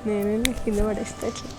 నేను కింద పడేస్తా ఇట్లా.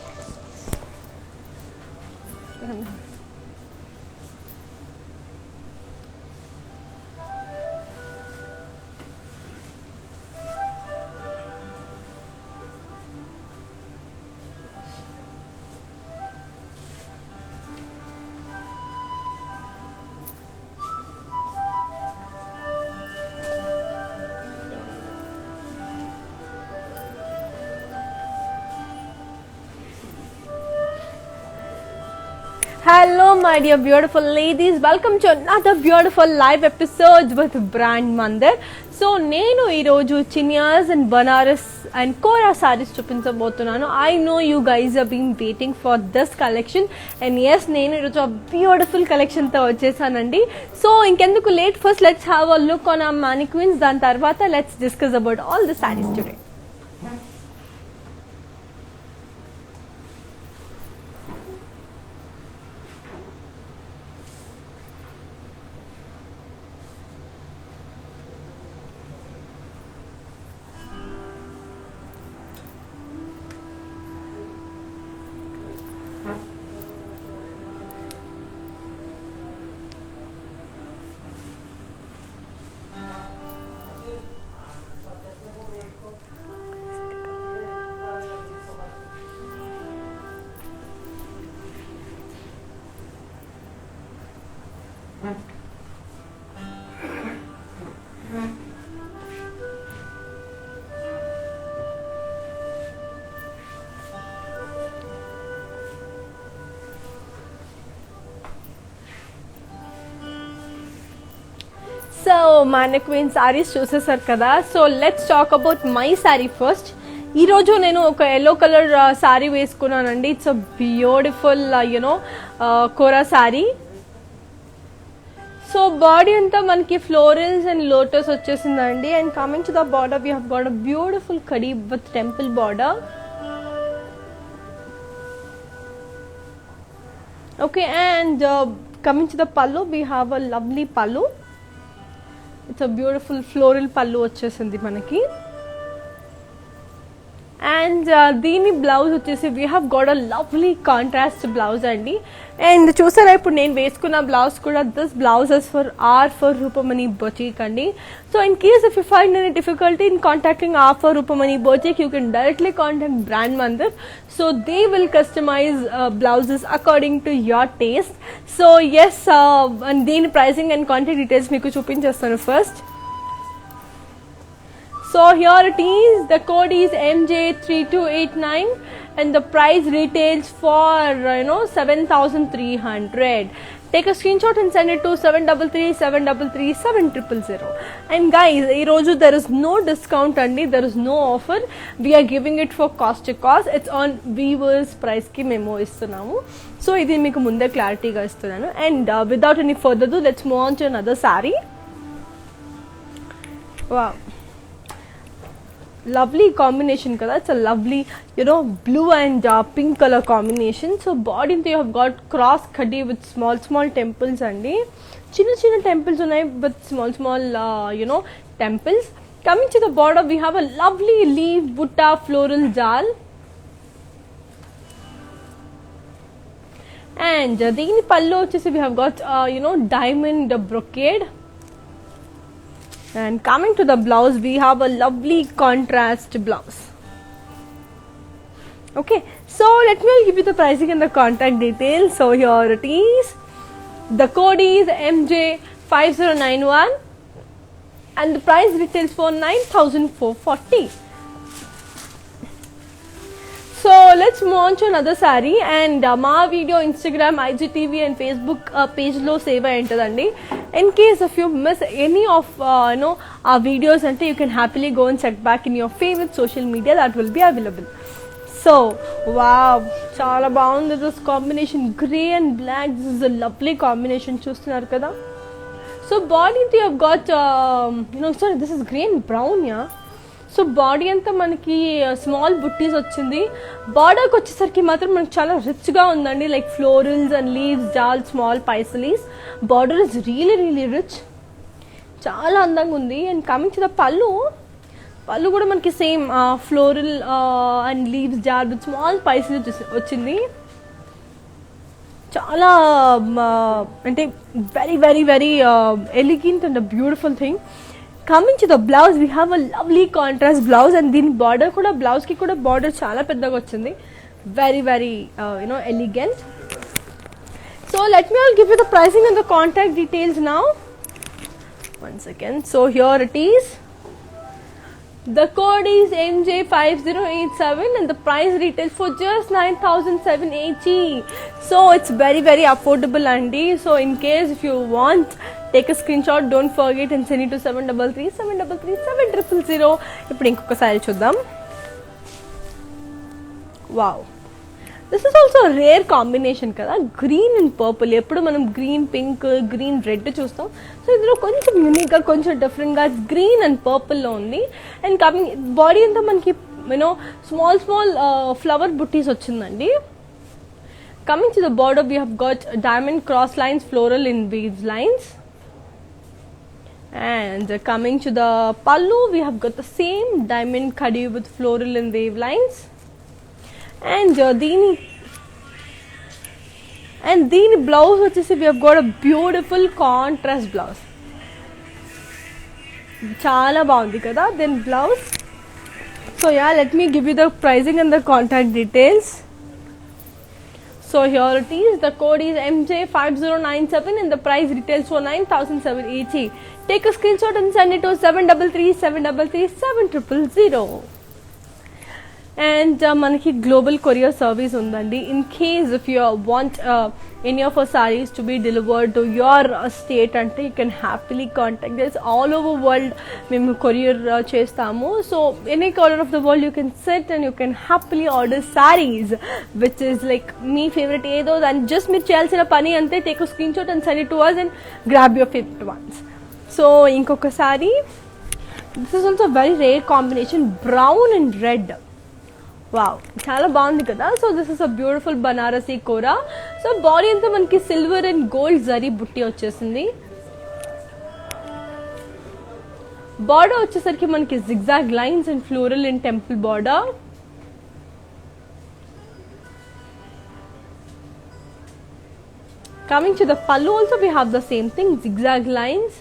Hello my dear beautiful ladies, welcome to another beautiful live episode with Brand Mandir. So నేను ఈరోజు చినియాస్ అండ్ బనారస్ అండ్ కోరా సారీస్ చూపించబోతున్నాను. I know you guys have been waiting for this collection and yes, నేను ఈరోజు beautiful కలెక్షన్తో వచ్చేసానండి. సో ఇంకెందుకు late, first let's have a look on our mannequins, దాని తర్వాత let's discuss about all the sarees today. So mannequin sarees చూసేసారు కదా. So let's talk about my saree first. ఈరోజు నేను ఒక ఎల్లో కలర్ శారీ వేసుకున్నానండి. It's a beautiful kora saree. So body అంతా మనకి ఫ్లోరల్స్ అండ్ లోటస్ వచ్చేసిందండి. And coming to the border we have got a beautiful kadi with temple border. Okay, and coming to the pallu we have a lovely pallu. It's a beautiful floral pallu వచ్చేసింది మనకి. And దీని blouse వచ్చేసి we have got a lovely contrast blouse అండి. And చూసారా, ఇప్పుడు నేను వేసుకున్న blouse కూడా this blouses for Roopamani boutique అండి. So in case if you find any difficulty in contacting for Roopamani boutique, you can directly contact Brand Mandir. So they will customise blouses according to your taste. So yes, దీని pricing and contact details మీకు చూపించేస్తాను first. So here it is, the code is MJ3289 and the price retails for 7,300. Take a screenshot and send it to 733-733-7000. And guys, ee roju there is no discount andi, there is no offer. We are giving it for cost to cost. It's on Weavers price ki memo istunamu. So idi meeku munde clarity ga istunanu. And without any further ado, let's move on to another saree. Wow, lovely combination kada. It's a lovely blue and pink color combination. So body ante you have got cross khadi with small temples andi. Chinna temples unnai with small temples. Coming to the border we have a lovely leaf butta floral jal. And dini pallu vachesi we have got diamond brocade. And coming to the blouse, we have a lovely contrast blouse. Okay, so let me give you the pricing and the contact details. So here it is. The code is MJ5091 and the price retails for 9,440. So let's move on to another saree. And మా video Instagram, IGTV and Facebook page లో save అయి ఉంటుందండి. In case if you miss any of our videos, you can happily go and check back in your favorite social media that will be available. So wow, చాలా బాగుంది this combination, grey and black. This is a lovely combination, చూస్తున్నారు కదా. So body you have got sorry, this is grey and brown, yeah. So body అంతా మనకి small బుట్టీస్ వచ్చింది. బార్డర్కి వచ్చేసరికి మాత్రం మనకి చాలా రిచ్గా ఉందండి, like florals and leaves, jaal, small paisleys. Border is really rich, చాలా అందంగా ఉంది. అండ్ కమింగ్ టు ద పళ్ళు, పళ్ళు కూడా మనకి same floral and leaves jar with small spices వచ్చింది. చాలా అంటే very very very elegant and beautiful thing. Coming to the blouse, we have a lovely contrast blouse and దీని బార్డర్ కూడా, బ్లౌజ్కి కూడా బార్డర్ చాలా పెద్దగా వచ్చింది. Very very elegant. So let me all give you the pricing and the contact details now. One second. So here it is. The code is MJ5087 and the price retails for just 9,780. So it's very very affordable andi. So in case if you want, take a screenshot, don't forget and send it to 733 ఇప్పుడు ఇంకొకసారి చూద్దాం. Wow. This is also rare combination కదా, green and purple. ఎప్పుడు మనం green pink, green red చూస్తాం. So ఇందులో కొంచెం యూనిక్గా, కొంచెం డిఫరెంట్గా గ్రీన్ అండ్ పర్పుల్లో ఉంది. అండ్ కమింగ్ బాడీ అంతా మనకి స్మాల్ స్మాల్ ఫ్లవర్ బుట్టీస్ వచ్చిందండి. Coming to the border we have got diamond cross lines, floral in weaves lines. And coming to the pallu, we have got the same diamond khadi with floral and wave lines. And దీని blouse వచ్చేసి we have got a beautiful contrast blouse. చాలా బాగుంది కదా దీని blouse. So yeah, let me give you the pricing and the contact details. So here it is. The code is MJ5097 and the price retails for 9,780. Take a screenshot and send it to 733 And మనకి global courier service ఉందండి. In case if you want any of our sarees to be delivered to your state అంటే you can happily contact this. All over world మేము courier చేస్తాము. So any corner of the world you can set and you can happily order sarees which is like మీ favourite ఏదో దాన్ని just మీరు చేయాల్సిన పని అంతే. Take a screenshot and send it to us and grab your favorite ones. So ఇంకొకసారి, this is also very rare combination, brown and red. Wow, చాలా బాగుంది కదా. So this is a beautiful Banarasi kora. So body అంతా మనకి silver and gold zari బుట్టి వచ్చేసింది. Border వచ్చేసరికి మనకి zigzag lines and floral and temple border. Coming to the pallu also we have the same thing, zigzag lines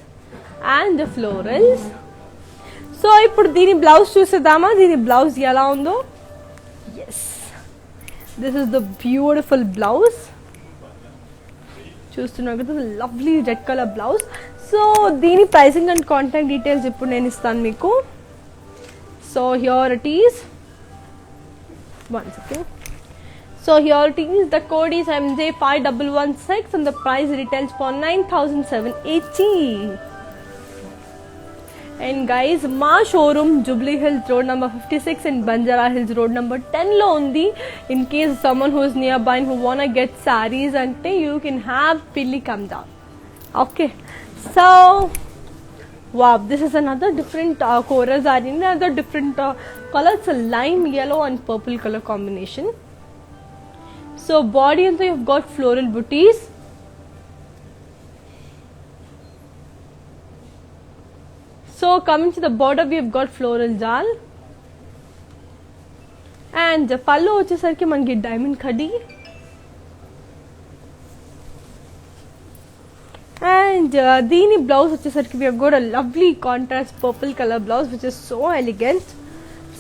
and florals. So ఇప్పుడు దీని blouse చూసేద్దామా, దీని బ్లౌజ్ ఎలా ఉందో. Yes, this is the beautiful blouse. చూస్తున్నారు కదా, lovely red colour blouse. So దీని pricing and contact details ఇప్పుడు నేను ఇస్తాను మీకు. So here it is. One second. So here it is. The code is MJ5116 and the price retails for 9,780. And guys, మా showroom Jubilee Hills road number 56 and Banjara Hills road number 10 లో ఉంది. In case someone who is nearby and who wanna get sarees అంటే you can happily come down. Okay, so wow, this is another different Kora saree, another different color. It's a lime yellow and purple color combination. So body and you've got floral booties. So coming to the border, we have got floral jal. And pallu వచ్చేసరికి మనకి diamond khadi. And దీని blouse వచ్చేసరికి we have got a lovely contrast purple color blouse which is so elegant.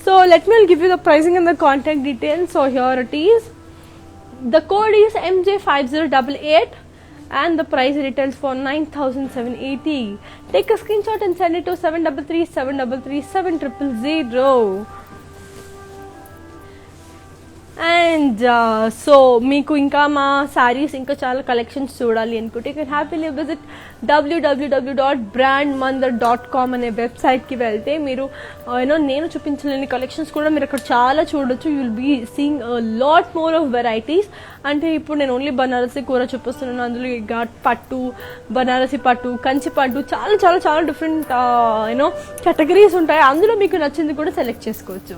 So let me give you the pricing and the contact details. So here it is. The code is MJ5088. And the price retails for 9,780. Take a screenshot and send it to 733 And so మీకు ఇంకా మా సారీస్ ఇంకా చాలా collections చూడాలి అనుకుంటే you can happily visit www.brandmandar.com అనే వెబ్సైట్కి వెళ్తే మీరు నేను చూపించలేని కలెక్షన్స్ కూడా మీరు అక్కడ చాలా చూడొచ్చు. You will be seeing lot more of varieties. అంటే ఇప్పుడు నేను ఓన్లీ బనారసి కూర చూపిస్తున్నాను. అందులో ఘాట్ పట్టు, బనారసి పట్టు, కంచి పట్టు, చాలా చాలా చాలా డిఫరెంట్ కేటగిరీస్ ఉంటాయి. అందులో మీకు నచ్చింది కూడా సెలెక్ట్ చేసుకోవచ్చు.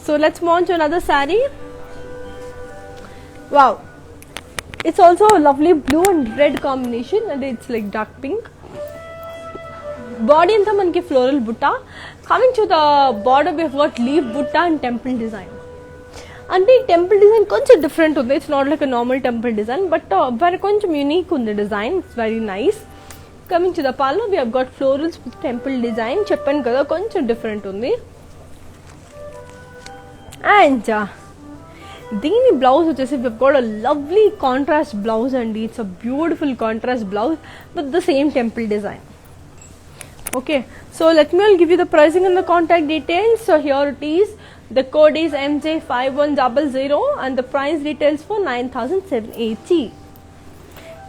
So let's move on to another sorry. Wow, it's also a lovely blue and red combination and it's like dark pink. Body anta manki floral butta. Coming to the border we have got leaf butta and temple design. అంటే temple design కొంచెం different ఉంది. It's not like a normal temple design, but very కొంచెం unique ఉంది design. It's very nice. Coming to the pallu we have got florals with temple design. చెప్పాను కదా కొంచెం different ఉంది. And దీని బ్లౌజ్ వచ్చేసి we have got a lovely contrast blouse అండి. It's a beautiful contrast blouse with the same temple design. Okay, so let me all give you the pricing and the contact details. So here it is. The code is MJ5100 and the price details for 9,780.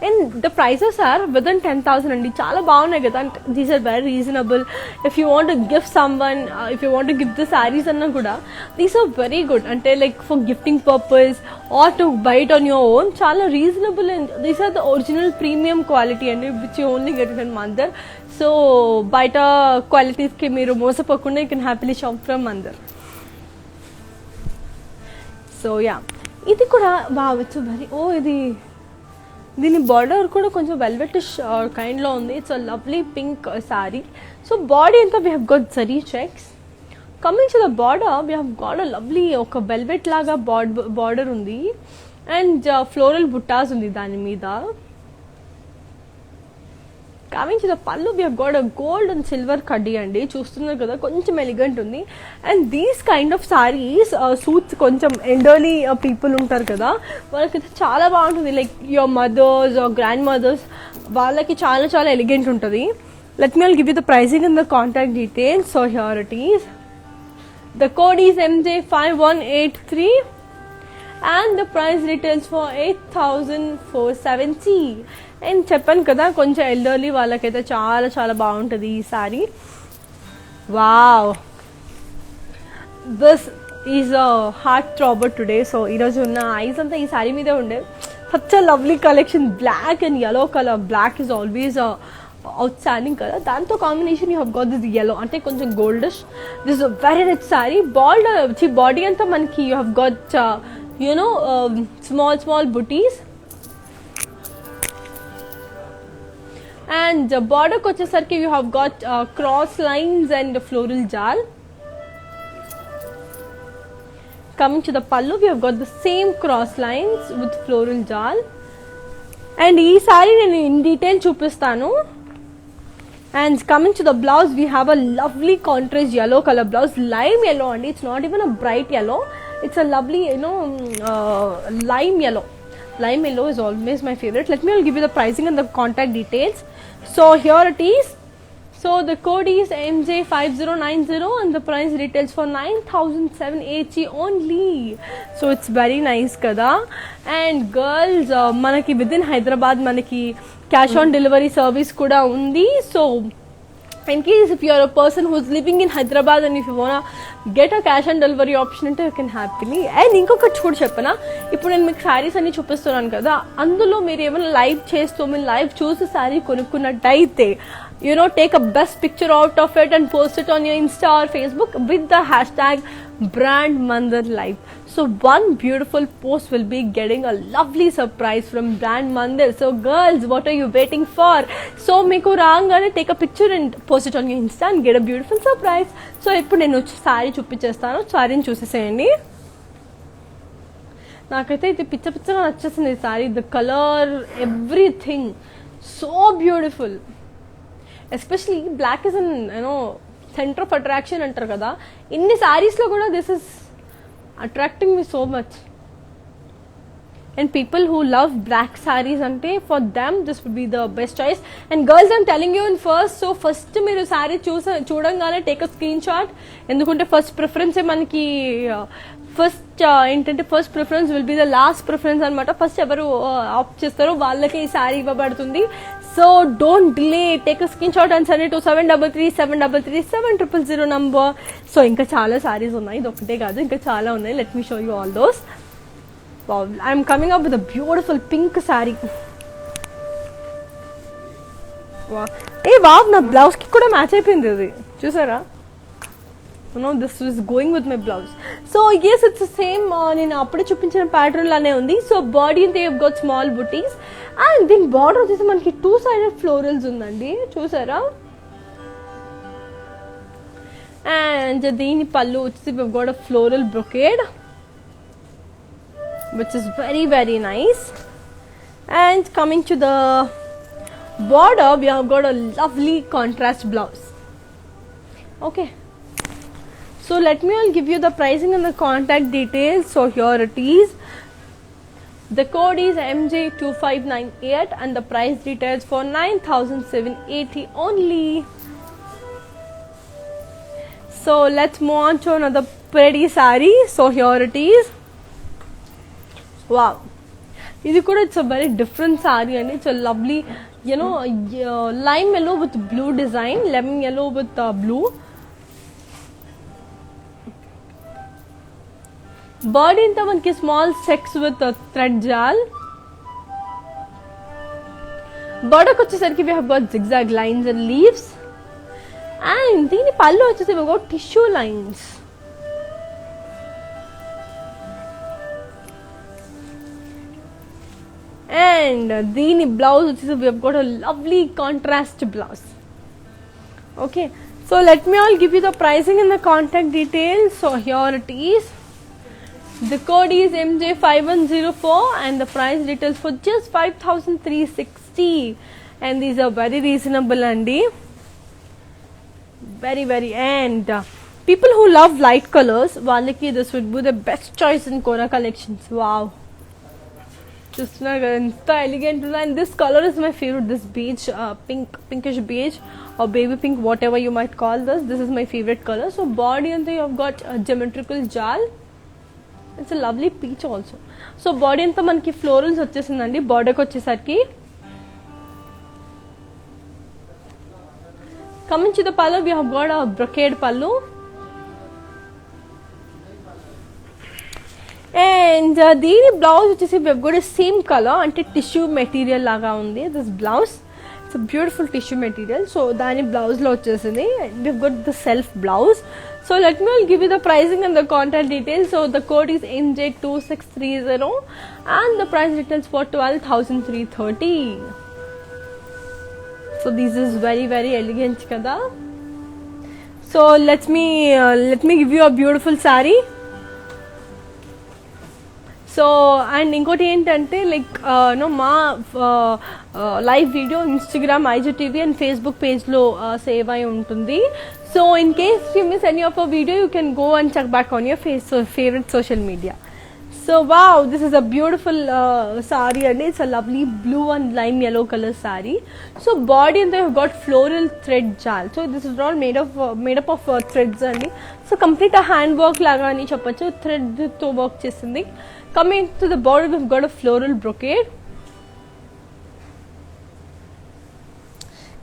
And the prices are within 10,000 and chala baagunayi kada. These are very reasonable. If you want to give someone, if you want to give the sarees anna kuda, these are very good. Ante like for gifting purpose or to buy it on your own, chala reasonable, and these are the original premium quality and which you only get in Mandar. So baita qualities ki meeru mosapokunda you can happily shop from Mandar. So yeah, ఇది కూడా బావచ్చు very. ఇది దీని border కూడా కొంచెం velvetish కైండ్లో ఉంది. It's a lovely pink saree. So body అంతా we have got zari checks. Coming to the border we have got a lovely ఒక వెల్వెట్ లాగా బార్డర్ ఉంది అండ్ ఫ్లోరల్ బుట్టాస్ ఉంది దాని మీద. Coming to the pallu we have got a gold and silver కడ్డీ అండి. చూస్తున్నారు కదా కొంచెం ఎలిగెంట్ ఉంది. And these kind of sarees suits కొంచెం ఎండర్లీ పీపుల్ ఉంటారు కదా, వాళ్ళకైతే చాలా బాగుంటుంది. Like your mothers or grandmothers, వాళ్ళకి చాలా చాలా ఎలిగెంట్ ఉంటుంది. Let me all give you the pricing and the contact details. So here it is. The code is MJ5183 and the price retails for 8,470. And చెప్పాను కదా కొంచెం elderly వాళ్ళకైతే చాలా చాలా బాగుంటుంది ఈ saree. Wow, this is a heart throbber today. So ఈరోజు ఉన్న ఐస్ అంతా ఈ సారీ మీదే ఉండే. Such a lovely collection. Black and yellow colour. Black is always outstanding కదా, దాంతో combination you have got this yellow అంటే కొంచెం goldish. This very rich saree. Body అంతా మనకి you have got small booties. And border ko vachesarki you have got cross lines and floral jal. Coming to the pallu, we have got the same cross lines with floral jal. And ee saree nenu in detail chupistanu. And coming to the blouse, we have a lovely contrast yellow color blouse. Lime yellow, and it's not even a bright yellow. It's a lovely lime yellow. Lime yellow is always my favorite. Let me all give you the pricing and the contact details. So here it is. So the code is MJ5090 and the price retails for 9,780 only. So it's very nice kada. And girls, manaki within Hyderabad manaki cash on delivery service kuda undi. So in case if you are a person who's living in Hyderabad and if you wanna get a cash on delivery option, you can happily. And ఇంకొకటి కూడా చెప్పనా, ఇప్పుడు నేను మీకు శారీస్ అన్ని చూపిస్తున్నాను కదా, అందులో మీరు ఏమైనా లైవ్ చేస్తూ మీరు లైవ్ చూసి sari కొనుక్కున్నట్టయితే take a best picture out of it and post it on your Insta or Facebook with the hashtag brand Mandar live. So one beautiful post will be getting a lovely surprise from brand Mandar. So girls, what are you waiting for? So meeku raangane take a picture and post it on your Insta and get a beautiful surprise. So ippudu nenu saree chupichestanu, saree ni chuseseyandi. నాకైతే ఇది పిచ్చగా నచ్చేసింది ఈ saree. The colour, everything so beautiful. Especially black is an centre of attraction అంటారు కదా, ఇన్ని సారీస్లో కూడా this is attracting me so much. And people who love black sarees అంటే for them this would be the best choice. And girls I'm telling you in first, so first మీరు సారీ చూడంగానే take a screenshot. ఎందుకంటే first ప్రిఫరెన్సే మనకి first ఏంటంటే first preference will be the last preference అనమాట. First ఎవరు opt చేస్తారో వాళ్ళకే ఈ సారీ ఇవ్వబడుతుంది. So don't delay, take a screenshot and send it to 7333730000 number. So ఇంకా చాలా సారీస్ ఉన్నాయి, ఇది ఒకటే కాదు ఇంకా చాలా ఉన్నాయి. Let me show you all those. I'm coming up with a beautiful pink saree. Wow, నా బ్లౌజ్ కి కూడా మ్యాచ్ అయిపోయింది ఇది, చూసారా? This is going with my blouse. So yes, it's same నేను అప్పుడే చూపించిన ప్యాటర్న్ లానే ఉంది. సో బాడీ అంతా you got small buttis and దీని బార్డర్ వచ్చేసి మనకి 2 సైడెడ్ ఫ్లోరల్స్ ఉందండి, చూసారా? And దీని పళ్ళు వచ్చేసి we've got a floral brocade which is very very nice. And coming to the border, we have got a lovely contrast blouse. Okay, so let me all give you the pricing and the contact details. So here it is. The code is MJ2598 and the price details for 9,780 only. So let's move on to another pretty saree. So here it is. Wow, ఇది కూడా it's a very different saree అండి. It's a lovely lime yellow with blue design, lemon yellow with blue. Body అంతా మనకి small checks with thread జాల్. బార్డర్కి వచ్చేసరికి we have got zigzag lines and leaves. And దీని పళ్ళు వచ్చేసి we have got tissue lines. And దీని blouse వచ్చేసి we have got a lovely contrast blouse. Okay, so let me all give you the pricing and the contact details. So here it is. The code is MJ5104 and the price details for just 5,360, and these are very reasonable andi, very very. And people who love light colors, వాళ్ళకి this would be the best choice in Kona collections. Wow, చూస్తున్నారు కదా ఎంత elegant ఉంది. And this colour is my favourite, this beach pinkish beige or baby pink, whatever you might call this is my favorite color. So body అంతా you have got a geometrical jal. It's a lovely peach also. So body అంతా మనకి florals వచ్చేసిందండి. బార్డర్కి వచ్చేసరికి coming to the pallu, we have got a brocade pallu. And దీని blouse వచ్చేసి we have got a same color, అంటే tissue material లాగా ఉంది this blouse. It's a beautiful tissue material. So దాని బ్లౌజ్ లో వచ్చేసింది we have got the self blouse. So let me all give you the pricing and the contact details. So the code is MJ2630 and the price details for 12,330. So this is very very elegant kada. So let me give you a beautiful saree. So and ఇంకోటి ఏంటంటే like మా live video Instagram IGTV and Facebook పేజ్లో save అయి ఉంటుంది. So in case you miss any of a video you can go and check back on your favourite social media. So wow, this is a beautiful saree అండి. It's a lovely blue and lime yellow colour saree. So body అంతా you got floral thread jaal. So this is all made up of threads అండి. So complete hand work లాగా అని చెప్పచ్చు, థ్రెడ్తో work చేసింది. Coming to the border, we've got a floral brocade.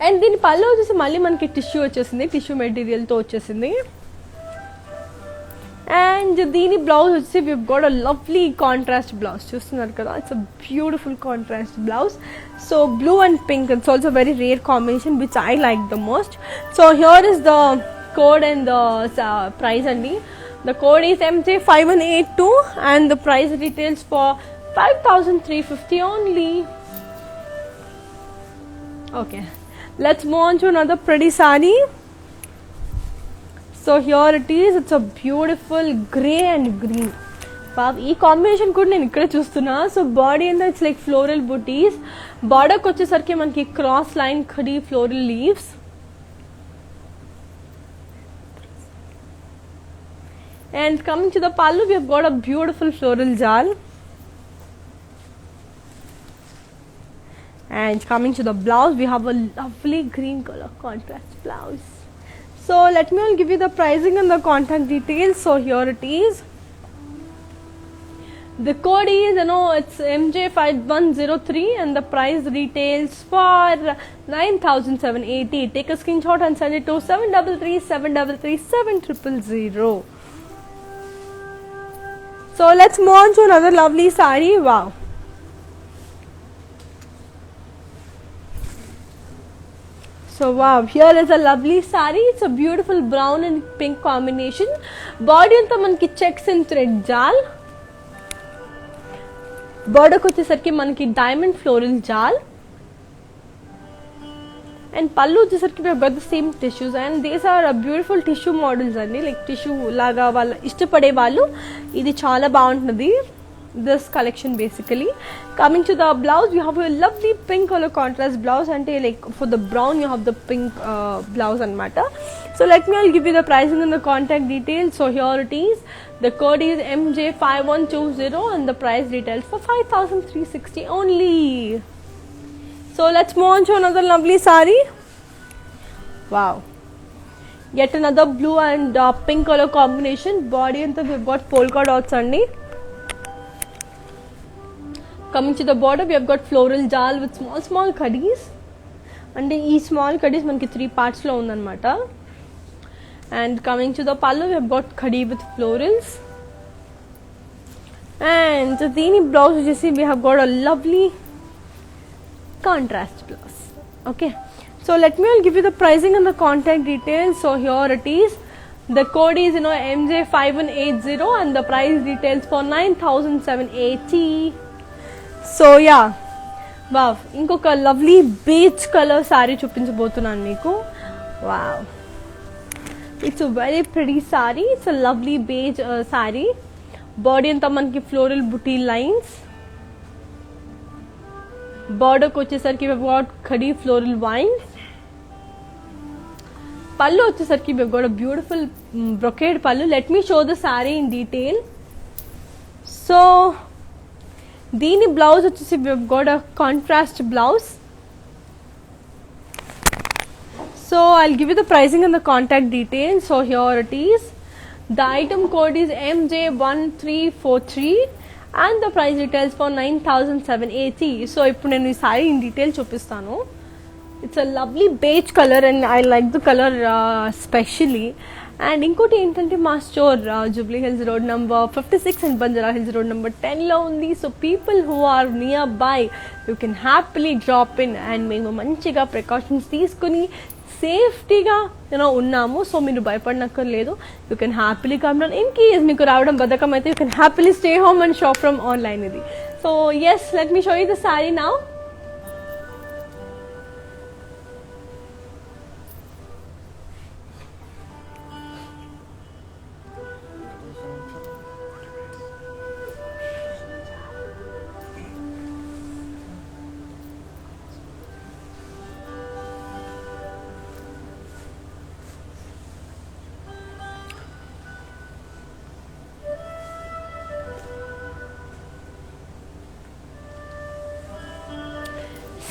And దీని పళ్ళు వచ్చేసి మళ్ళీ మనకి టిష్యూ వచ్చేసింది, టిష్యూ మెటీరియల్తో వచ్చేసింది. అండ్ దీని బ్లౌజ్ వచ్చేసి we've got a lovely contrast blouse. చూస్తున్నారు కదా, it's a beautiful contrast blouse. So blue and pink, it's also a very rare combination which I like the most. So here is the code and the price అండి. The code is MJ5182 and the price details for 5,350 only. Okay, let's move on to another pretty saree. So here it is. It's a beautiful grey and green. ఈ combination కూడా నేను ఇక్కడ చూస్తున్నా. So body అంతా it's like floral బుటీస్. బార్డర్కి వచ్చేసరికి మనకి cross line khadi floral leaves. And coming to the pallu, we have got a beautiful floral jal. And coming to the blouse, we have a lovely green color contrast blouse. So let me all give you the pricing and the contact details. So here it is. The code is, it's MJ5103 and the price retails for 9,780. Take a screenshot and send it to 733-733-7000. So let's move on to another lovely saree. Wow. So wow, here is a lovely saree. It's a beautiful brown and pink combination. Body anta manki checks and thread jal. Border ko vachesariki manki diamond floral jal. And పళ్ళు వచ్చేసరికి we have got the same tissues and these are a beautiful tissue models అండి, like tissue లాగా వాళ్ళు ఇష్టపడే వాళ్ళు ఇది చాలా బాగుంటుంది. This collection basically. Coming to the blouse, you have a lovely pink color contrast blouse, and like for the brown you have the pink blouse and matter. So let me I'll give you the pricing and the contact details. So here it is. The code is MJ5120 and the price retails for 5,360 only. So let's move on to another lovely saree. Wow. Yet another blue and pink color combination. Body and we've got polka dots andi. Coming to the border, we have got floral jal with small kadis. And ee small kadis manki 3 parts lo undanamata. And coming to the pallu, we have got khadi with florals. And deeni blouse vachesi we have got a lovely contrast blouse. Okay, so let me give you the pricing and the contact details. So here it is. The code is MJ5180 and the price details for 9,780. So yeah wow, ఇంకొక lovely beach colour sari చూపించబోతున్నాను మీకు. Wow, it's very pretty sari. It's lovely beige sari. Body అంతా మనకి floral బుటీ lines. బార్డర్కి వచ్చేసరికి what khadi floral wine. పళ్ళు వచ్చేసరికి beautiful brocade పళ్ళు. Let me show the sari in detail. So దీని బ్లౌజ్ వచ్చేసి we've got a contrast blouse. So I'll give you the pricing and the contact details. So here it is. The item code is MJ1343 and the price details for 9,780. So ఇప్పుడు నేను ఈ saree in detail చూపిస్తాను. It's a lovely beige color and I like the color especially. And ఇంకోటి ఏంటంటే మా store Jubilee Hills road number 56 and Banjara Hills road number 10లో ఉంది. So people who are nearby you can happily drop in and మేము మంచిగా precautions తీసుకుని సేఫ్టీగా ఉన్నాము. సో మీరు భయపడనక్కర్లేదు. You can happily come down. In case మీకు రావడం బద్ధకం అయితే you can happily stay home and shop from online ఇది. So yes, let me show you the sorry now.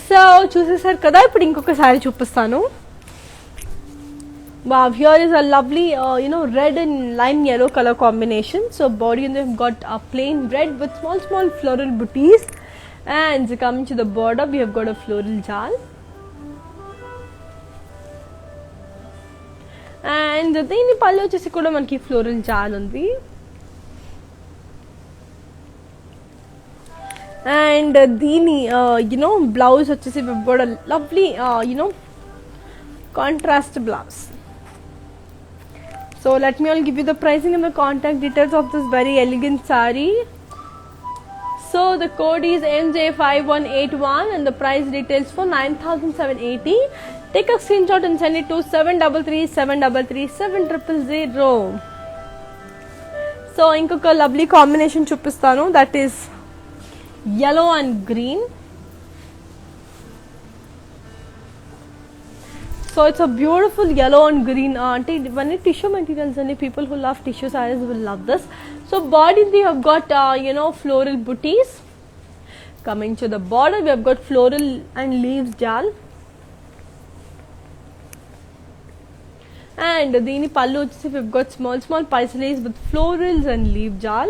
So చూసేసారు కదా, ఇప్పుడు ఇంకొక సారీ చూపిస్తాను. Wow, here is a lovely red and lime yellow color combination. So body and they've got a plain red with small floral booties, and coming to the border we have got a floral jal. And దీని పళ్ళు వచ్చేసి కూడా మనకి floral జాల్ ఉంది. And దీని blouse వచ్చేసి we've got a lovely contrast blouse. So let me give you the pricing and the contact details of this very elegant saree. So the code is MJ5181 and the price details for 9,780. Take a screenshot and send it to 733-733-7000. So ఇంకొక lovely combination చూపిస్తాను, that is yellow and green. So it's a beautiful yellow and green. When tissue materials and people who love tissue sarees will love this. So body they have got floral booties. Coming to the border we have got floral and leaves jal. And దీని పళ్ళు వచ్చేసి we've got small paisleys with florals and leaf jal.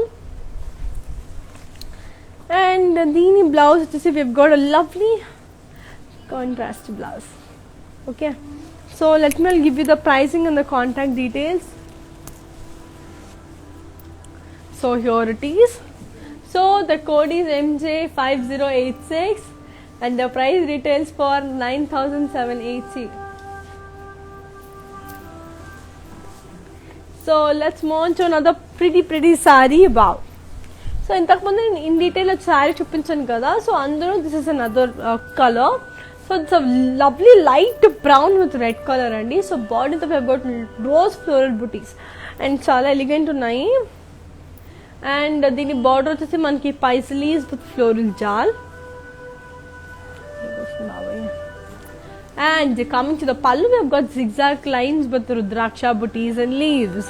And దీని blouse వచ్చేసి we've got a lovely contrast blouse. Okay, so let me give you the pricing and the contact details. So here it is. So the code is MJ5086 and the price retails for 9,780. So let's move on to another pretty saree. Wow. So ఇంతకుముందు నేను in detail sorry చూపించాను కదా, so అందులో this is another colour. So it's a lovely light brown with red color andi. So body anta we have got rose floral booties and chala elegant unnai. And dini border vachesi manaki paisleys with floral jal. And coming to the pallu, we have got zigzag lines with rudraksha booties and leaves.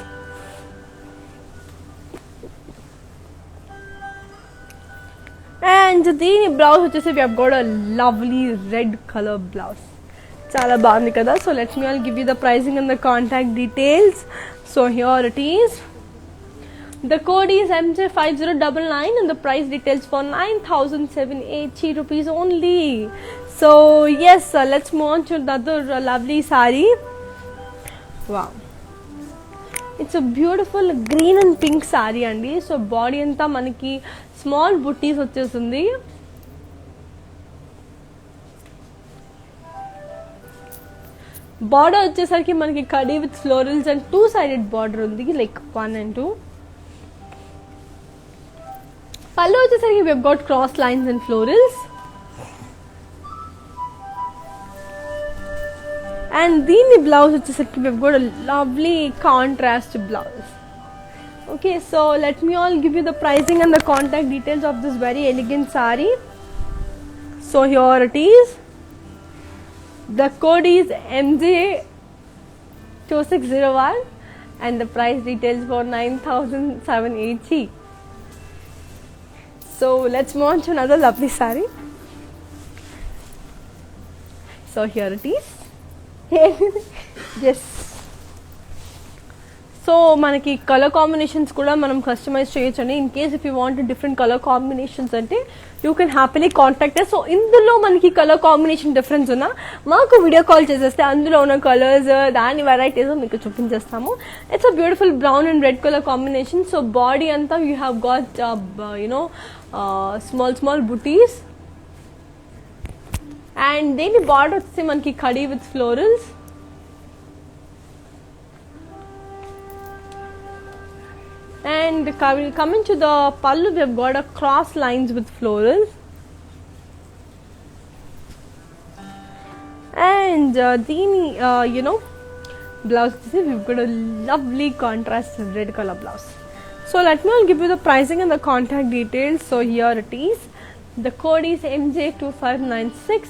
And the blouse vachesi we have got a lovely red color blouse. Chala bagundi kada. So let me all give you the pricing and the contact details. So here it is. The code is MJ5099 and the price details for 9,780 rupees only. So yes, let's move on to another lovely saree. Wow. It's a beautiful green and pink saree andi. So body anta manaki small booties వచ్చేస్తుంది. Border వచ్చేసరికి మనకి కడి with florals and two sided border ఉంది, like 1 and 2. Pallu వచ్చేసరికి we have got cross lines and florals. And దీని blouse వచ్చేసరికి we have got a lovely contrast blouse. Okay, so let me all give you the pricing and the contact details of this very elegant saree. So here it is. The code is MJ2601 and the price details for 9,780. So let's move on to another lovely saree. So here it is. Yes. So మనకి colour combinations కూడా మనం customise చేయొచ్చండి. In case if you want different colour combinations అంటే you can happily contact us. So ఇందులో మనకి colour combination difference ఉన్నా మాకు video call చేసేస్తే అందులో ఉన్న కలర్స్ దాని వెరైటీస్ మీకు చూపించేస్తాము. It's a beautiful brown and red colour combination. So body అంతా you have got small buttis and దీని బార్డర్ వచ్చి మనకి కడి with florals. And coming to the pallu, we have got a cross lines with florals. And blouse, we've got a lovely contrast red color blouse. So let me all give you the pricing and the contact details. So here it is. The code is MJ2596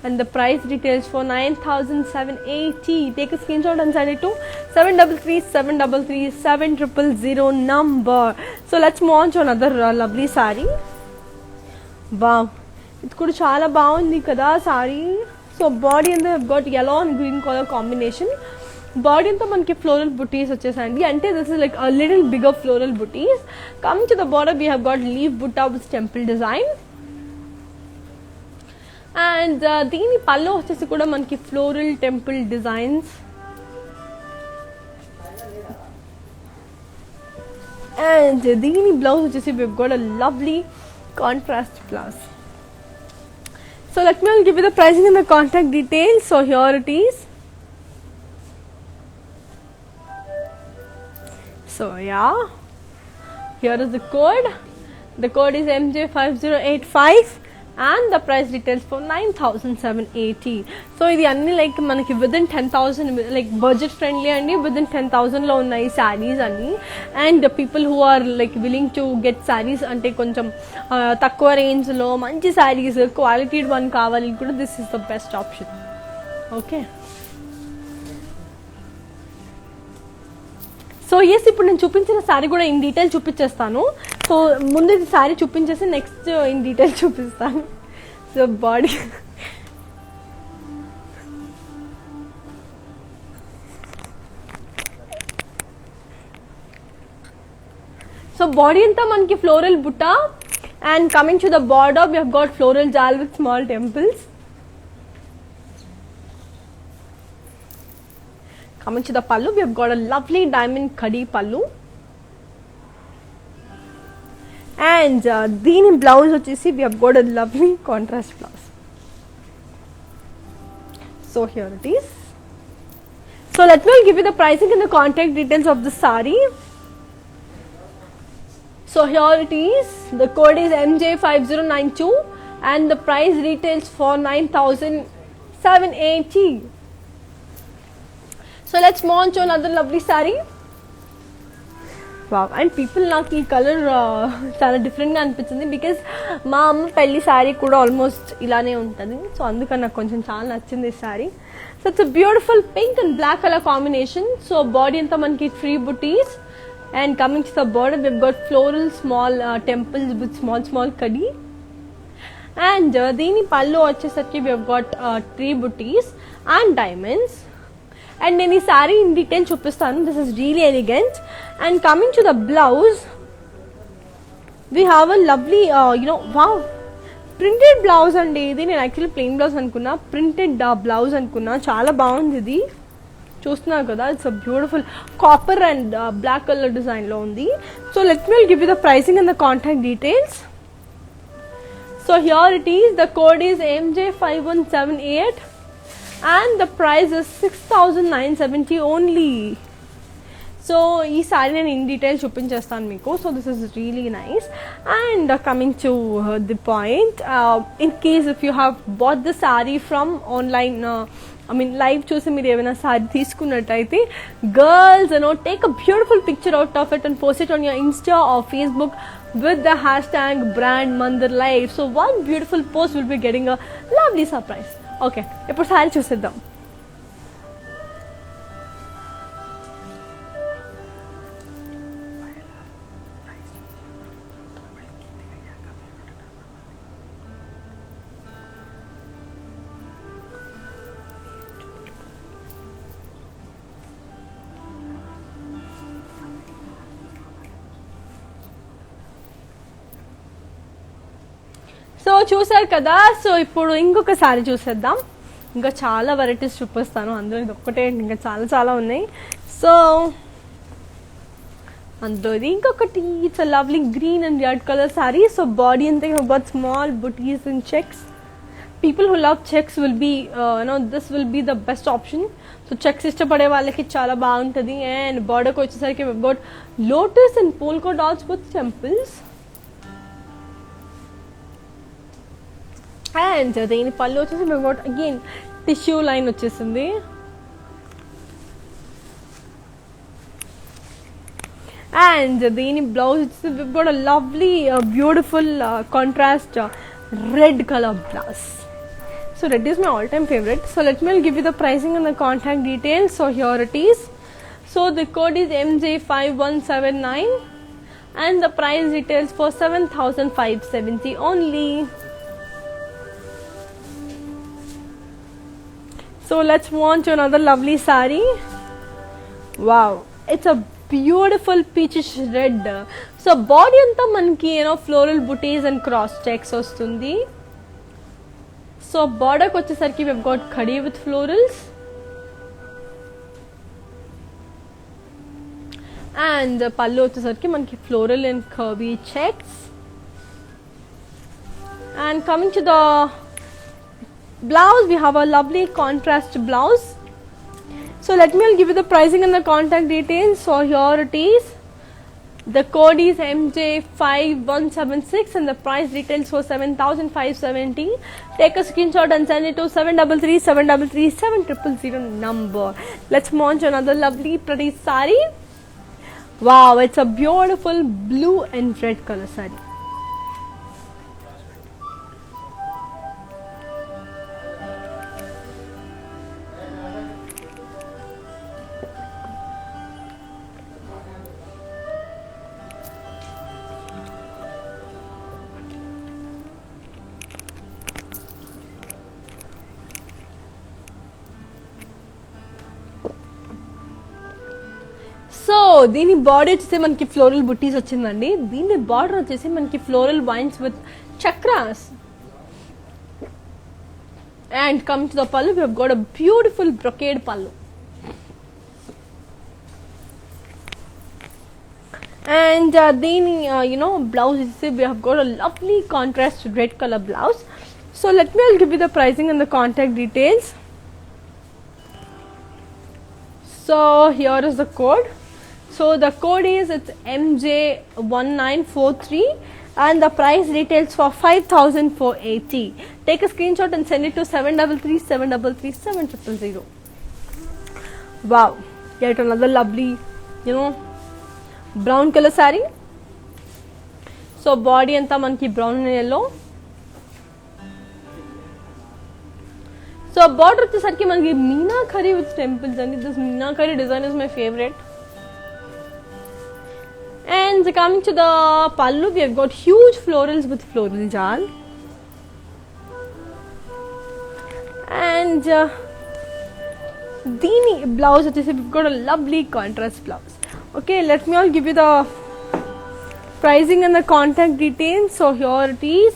and the price details for 9,780. Take a screenshot and send it to 733-733-7000 number. So let's move on to another lovely saree. Wow, it could chala baagundi kada saree. So body and they've got yellow and green color combination. Body anta manki floral booties vachesandi ante this is like a little bigger floral booties. Coming to the border, we have got leaf butta with temple design. And దీని పళ్ళు వచ్చేసి కూడా మనకి floral temple designs. And దీని blouse వచ్చేసి we've got a lovely contrast blouse. So let me give you the pricing and the contact details. So here it is. So yeah, here is the code. The code is MJ5085 and the price details for 9,780. So ఇది అన్ని like మనకి within 10,000 like budget friendly అండి. within 10,000 లో ఉన్నాయి sarees అన్ని. and people who are like willing to get sarees అంటే కొంచెం తక్కువ రేంజ్ లో మంచి sarees quality one కావాలి కూడా this is the best option. okay, so yes ఇప్పుడు నేను చూపించిన శారీ కూడా ఇన్ డీటెయిల్ చూపించేస్తాను. సో ముందు ఇది శారీ చూపించేసి నెక్స్ట్ ఇన్ డీటెయిల్ చూపిస్తాను. సో బాడీ అంతా మనకి floral butta and coming to the border we have got floral jaal with small temples. Coming to the pallu, we have got a lovely diamond khadi pallu. And దీని blouse వచ్చేసి we have got a lovely contrast blouse. So here it is. So let me give you the pricing and the contact details of the saree. So here it is. The code is MJ5092 and the price retails for 9,000 780. So let's move on to another lovely saree. Wow, and people నాకు ఈ colour చాలా డిఫరెంట్గా అనిపించింది because మా అమ్మ పెళ్లి శారీ కూడా almost ఇలానే ఉంటుంది. సో అందుకని నాకు కొంచెం చాలా నచ్చింది ఈ saree. So it's a beautiful pink and black colour combination. So body అంతా మనకి 3 buttis and coming to the border we've got floral small temples with small kadi. And దీని పళ్ళు వచ్చేసరికి we've got 3 buttis and diamonds. And నేను ఈ సారీ ఇన్ డీటెయిల్ చూపిస్తాను. This is really elegant. And coming to the blouse we have a lovely wow printed blouse అండి. ఇది నేను actually plain blouse అనుకున్నా, ప్రింటెడ్ బ్లౌజ్ అనుకున్నా. చాలా బాగుంది ఇది, చూస్తున్నారు కదా. It's a beautiful copper and black colour డిజైన్లో ఉంది. So let me give you the pricing and the contact details. So here it is. The code is MJ5178 and the price is 6,970 only. So ee saree nenu in detail చూపించేస్తాను మీకు. So this is really nice. And coming to the point, in case if you have bought the saree from online, live చూసి మీరు ఏమైనా sorry తీసుకున్నట్టయితే, girls, take a beautiful picture out of it and post it on your Insta or Facebook with the hashtag brand Mandir Live. So one beautiful post will be getting a lovely surprise. Okay, ఇప్పుడు sorry చూసేద్దాం. So చూసారు కదా. So ఇప్పుడు ఇంకొక sorry చూసేద్దాం. ఇంకా చాలా varieties చూపిస్తాను, అందులో ఇది ఒక్కటే ఇంకా చాలా చాలా ఉన్నాయి. సో అందులో ఇది ఇంకొకటి. It's a lovely green and red colour saree. So body అంతా got small buttis and checks. People who love checks will be this will be the best option. So checks ఇష్టపడే వాళ్ళకి చాలా బాగుంటుంది. అండ్ బార్డర్కి వచ్చేసరికి got lotus and polka dots with temples. And దీని పళ్ళు వచ్చేసి మేము గోట్ అగైన్ టిష్యూ లైన్ వచ్చేసింది. అండ్ దీని బ్లౌజ్ వచ్చేసి we've got a lovely beautiful contrast red color blouse. So red is my all time favorite. So let me give you the pricing and the contact details. So here it is. So the code is MJ5179 and the price details for 7,570 only. So let's move on to another lovely saree. Wow, it's a beautiful peachish red. So body anta manki floral booties and cross checks ostundi. So border ko vachesariki we've got khadi with florals. And pallu vachesariki manki floral and curvy checks. And coming to the blouse, we have a lovely contrast blouse. So let me give you the pricing and the contact details. So here it is. The code is MJ5176 and the price details for 7,570. Take a screenshot and send it to 733-733-7000 number. Let's move on to another lovely pretty saree. Wow, it's a beautiful blue and red color saree. So దీని body వచ్చేసి మనకి floral buttis వచ్చిందండి. దీని border వచ్చేసి మనకి floral vines with chakras. And come to the pallu, we have got a beautiful brocade pallu. And దీని blouse is we have got a lovely contrast red color blouse. So let me give you the pricing and the contact details. So here is the code. So the code is it's MJ1943 and the price retails for 5,480. Take a screenshot and send it to 733 Wow, yet another lovely, brown color saree. So body anta manki brown and yellow. So border వచ్చేసరికి మనకి meenakari with temples అండి. This meenakari design is my favorite. And coming to the pallu, we have got huge florals with floral jal. And Dini blouse, we've got a lovely contrast blouse. Okay, let me all give you the pricing and the contact details. So here it is.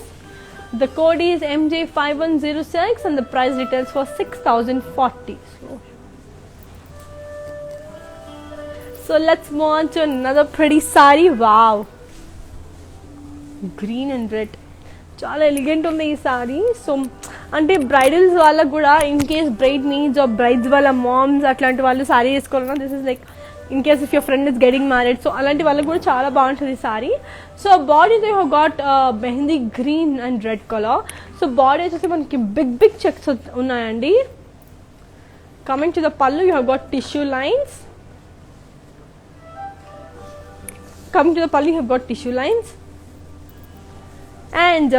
The code is MJ5106 and the price retails for 6,040. So let's move on to another pretty saree. Wow, green and red. చాలా elegant ఉంది ఈ saree. So అంటే bridals వాళ్ళకు కూడా in case bride needs or brides వాళ్ళ moms అట్లాంటి వాళ్ళు సారీ వేసుకోవాలన్నా this is like in case if your friend is getting married, so అలాంటి వాళ్ళకి కూడా చాలా బాగుంటుంది ఈ saree. So body they have got mehndi green and red colour. So body వచ్చేసి మనకి బిగ్ బిగ్ చెక్స్ ఉన్నాయండి. Coming to the pallu, you have got tissue lines. Coming to the pallu, you have got tissue lines. And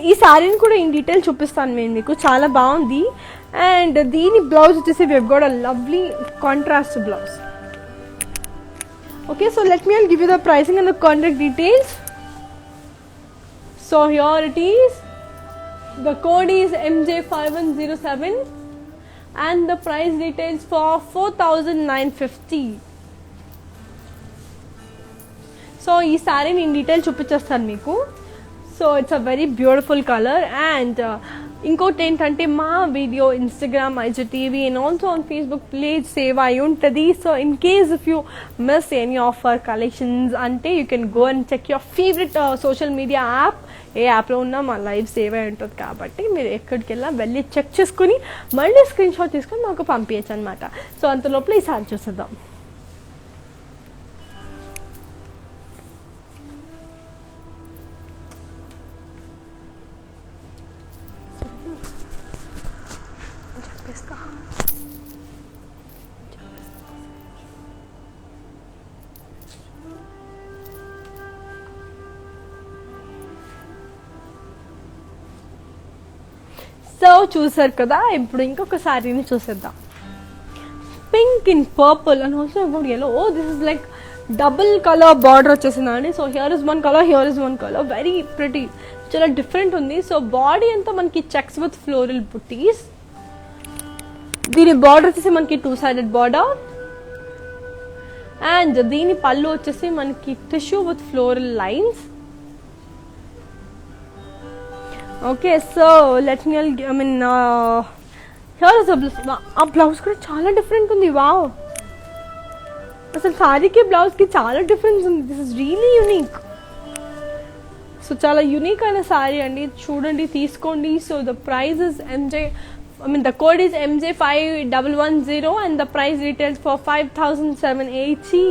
ఈ సారీని కూడా in detail చూపిస్తాను నేను మీకు, చాలా బాగుంది. అండ్ దీని బ్లౌజ్ వచ్చేసి we have got a lovely contrast blouse. Okay, so let me give you the pricing and the contact details. So here it is. The code is MJ5107 and the price details for 4,950. So ఈ సారీని in detail చూపించేస్తాను మీకు. So it's a very beautiful colour. And ఇంకోటి ఏంటంటే మా video Instagram IGTV and also on Facebook page save అయి ఉంటుంది. So in case if you miss any of our collections అంటే you can go and check your favourite social media app. ఏ యాప్లో ఉన్నా మా లైవ్ సేవ్ అయి ఉంటుంది కాబట్టి మీరు ఎక్కడికి వెళ్ళి చెక్ చేసుకుని మళ్ళీ స్క్రీన్ షాట్ తీసుకొని మాకు పంపించచ్చు అనమాట. సో అంత లోపల ఈ సారీ చూసేద్దాం. సో చూసారు కదా, ఇప్పుడు ఇంకొక సారీని చూసేద్దాం. Pink in purple and also about yellow. Oh this is like double colour border వచ్చేసిందండి. So here is one colour, here is one colour, very pretty, చాలా డిఫరెంట్ ఉంది. సో బాడీ అంతా మనకి చెక్స్ విత్ ఫ్లోరల్ బుటీస్. దీని border వచ్చేసి మనకి 2-sided border. And దీని పళ్ళు వచ్చేసి మనకి tissue with floral lines. Okay, so let me here is ఆ బ్లౌజ్ కూడా చాలా డిఫరెంట్ ఉంది. వావ్, అసలు సారీకి బ్లౌజ్కి చాలా డిఫరెన్స్ ఉంది. This is really unique. So చాలా యూనిక్ అయిన సారీ అండి, చూడండి, తీసుకోండి. So the price is the code is MJ5110 and the price retails for 5,780.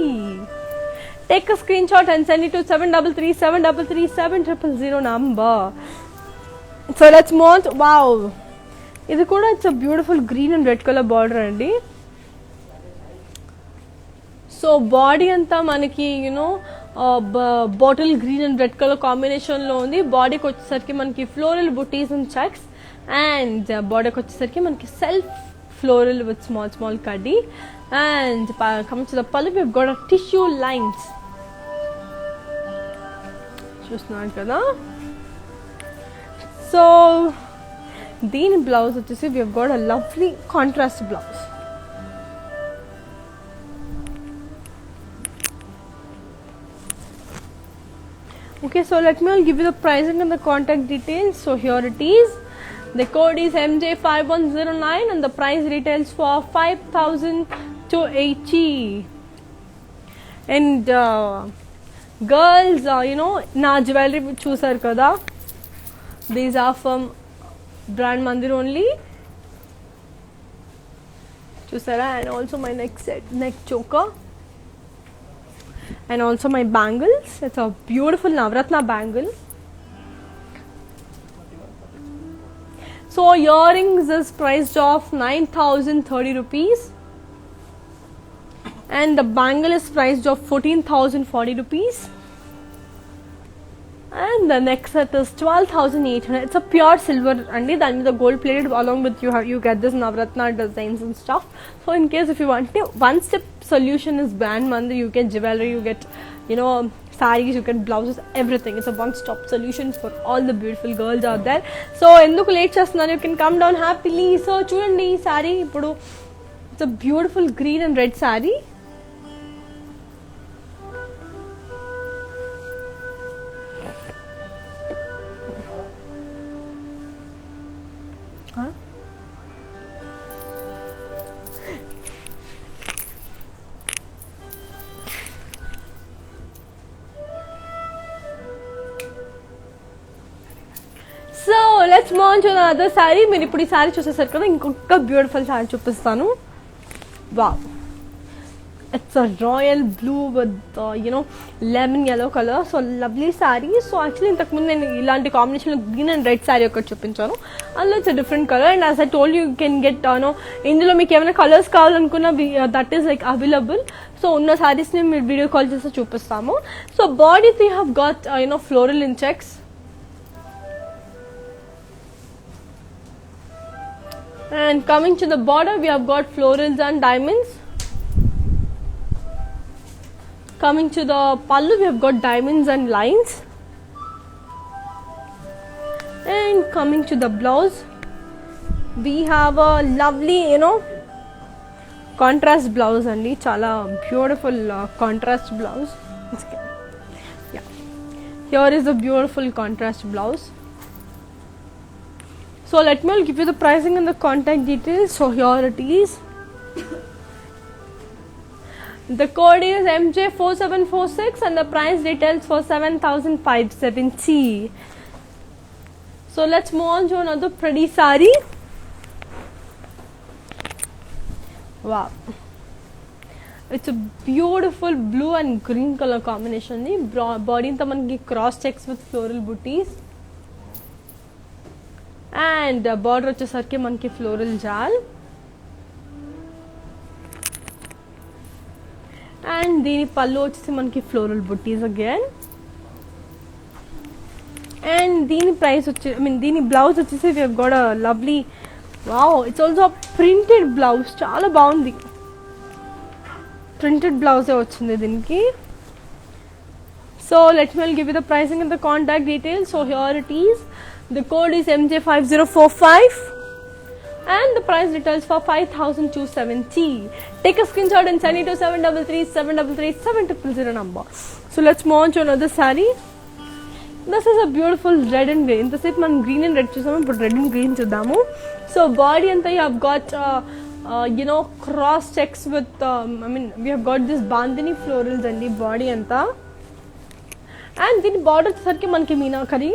Take a screenshot and send it to 733 number. So let's move on to, wow, ఇది కూడా it's a beautiful green and red colour border అండి. So body అంతా మనకి bottle green and red colour కాంబినేషన్లో ఉంది. బాడీకి వచ్చేసరికి మనకి floral buttis and checks. And బాడీకి వచ్చేసరికి మనకి self floral with small kaddi. And coming to the pallu, we have got a tissue lines. చూస్తున్నారు కదా. సో దీని బ్లౌజ్ వచ్చేసి we have got a lovely contrast blouse. Okay, so let me give you the pricing and the contact details. So here it is. The code is MJ5109 and the price retails for 5,280. And girls, na jewelry చూసారు కదా. These are from brand Mandir only. చూసారా? And also my neck choker. And also my bangles. It's a beautiful Navratna bangle. So earrings is priced of 9,030 rupees, and the bangle is priced of 14,040 rupees, and the next set is 12,800. It's a pure silver and then with the gold plated, along with you get this Navratna designs and stuff. So in case if you want a one step solution is Brand Mandir, you get jewelry, you get sarees, you get blouses, everything. It's a one stop solution for all the beautiful girls out there. So enduku late chestunnaru, you can come down happily. So chudandi ee saree ippudu, it's a beautiful green and red saree. So let's move on to another saree. మీరు ఇప్పుడు ఈ sorry చూసేసారు కదా, ఇంకొక beautiful sorry చూపిస్తాను. Wow, it's a royal blue with lemon yellow colour. So lovely saree. So actually ఇంతకుముందు నేను ఇలాంటి కాంబినేషన్లో గ్రీన్ అండ్ రెడ్ సారీ ఒకటి చూపించాను. అందులో it's different colour. And as I told you can get ఇందులో మీకు ఏమైనా కలర్స్ కావాలనుకున్న that is like available. So ఉన్న సారీస్ని మీరు వీడియో కాల్ చేసి చూపిస్తాము. So body we have got floral in checks. And coming to the border, we have got florals and diamonds. Coming to the pallu, we have got diamonds and lines. And coming to the blouse, we have a lovely contrast blouse andi, chala beautiful contrast blouse. Yeah, here is a beautiful contrast blouse. So let me give you the pricing and the contact details. So here it is. The code is MJ4746 and the price details for 7,570. So let's move on to another pretty saree. Wow, it's a beautiful blue and green color combination. The body anta manaki cross checks with floral booties. And border వచ్చేసరికి మనకి floral జాల్. And దీని పళ్ళు వచ్చేసి మనకి floral buttis again. And దీని price వచ్చి దీని బ్లౌజ్ వచ్చేసి we have got a lovely, wow, it's also printed blouse. చాలా బాగుంది, ప్రింటెడ్ బ్లౌజే వచ్చింది దీనికి. So let me give you the pricing and the contact details. So here it is. The code is MJ5045 and the price details for 5,270. Take a screenshot and send it to 733-733-700 number. So let's move on to another saree. This is a beautiful red and green. This is man green and red chusamu, but red and green chudamu. So body anta you have got cross checks with we have got this bandhani florals and body anta. And din border sarki manki meenakari